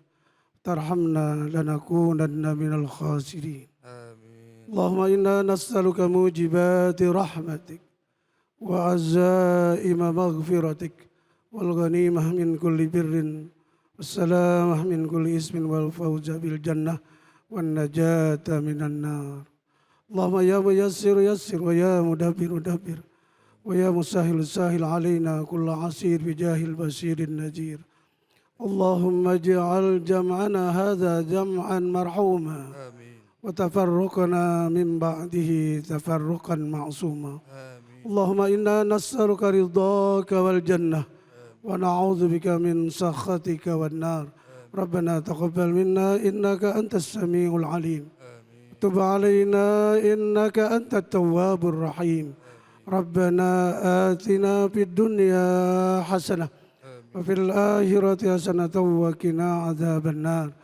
tarhamna lanakunanna minal khasirin. Allahumma inna nas'aluka mujibati rahmatik wa azaima maghfiratik wal ghanimah min kulli birrin wassalamah min kulli ismin wal fawza bil jannah wan najata minan nar. Allahumma ya muyassir yassir wa ya mudabbir dabbir wa ya musahil sahil alaina kulla asir bijahil basirin najir. Allahumma ij'al jam'ana hadha jam'an marhuma wa tafarruqana min ba'dihi tafarruqan ma'suma. Allahumma inna nas'aluka ridhaka wal jannah wa na'udzu bika min sakhatika wan nar. Rabbana taqabbal minna innaka antas samiul alim. Tub alaina innaka antat tawwabur rahim. Rabbana atina fid dunya hasanah wa fil akhirati hasanatan wa qina adzaban nar.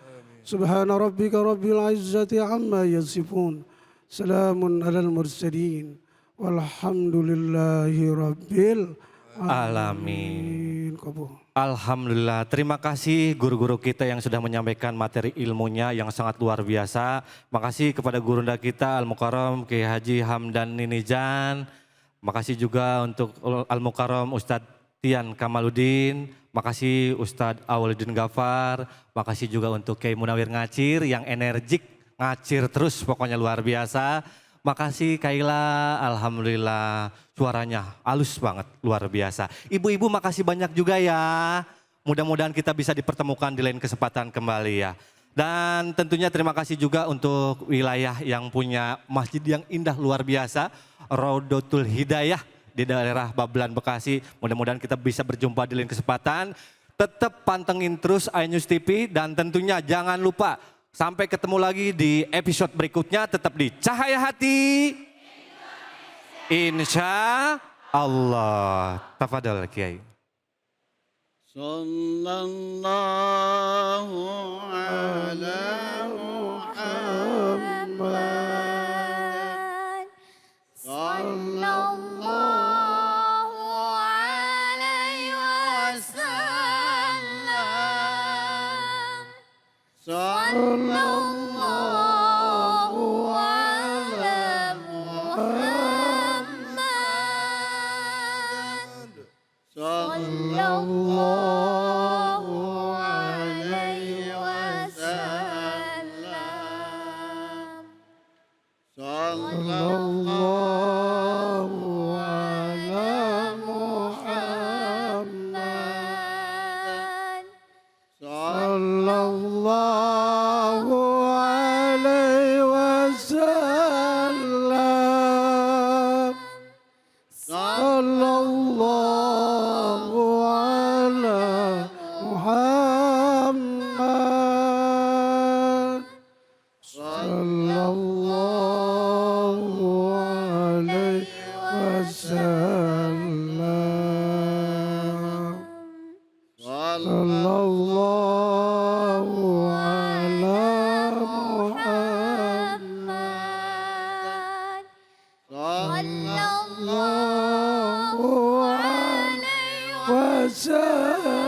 Subhana rabbika rabbil izzati amma yasifun. Salamun alal mursalin. Walhamdulillahi rabbil alamin. Alhamdulillah, terima kasih guru-guru kita yang sudah menyampaikan materi ilmunya yang sangat luar biasa. Makasih kepada gurunda kita Al-Mukarram Kiai Haji Hamdan Ninijan. Makasih juga untuk Al-Mukarram Ustadz Tian Kamaluddin. Makasih Ustadz Awaludin Ghafar. Makasih juga untuk Kiai Munawir Ngacir yang energik, ngacir terus pokoknya luar biasa. Makasih Kaila, alhamdulillah suaranya halus banget, luar biasa. Ibu-ibu makasih banyak juga ya. Mudah-mudahan kita bisa dipertemukan di lain kesempatan kembali ya. Dan tentunya terima kasih juga untuk wilayah yang punya masjid yang indah luar biasa. Raudatul Hidayah di daerah Babelan Bekasi. Mudah-mudahan kita bisa berjumpa di lain kesempatan. Tetap pantengin terus iNews TV dan tentunya jangan lupa sampai ketemu lagi di episode berikutnya, tetap di Cahaya Hati. Insya Allah. Tafadhal Kiai. Sallallahu ala Muhammad. Sallallahu alaihi wasallam. Sallallahu ala Muhammad. Sallallahu alaihi wasallam. Sallallahu ala Muhammad. Sallallahu alaihi wasallam. Sallallahu ala Muhammad. Sallallahu alaihi wasallam. Sallallahu ala Muhammad. Sallallahu alaihi wasallam.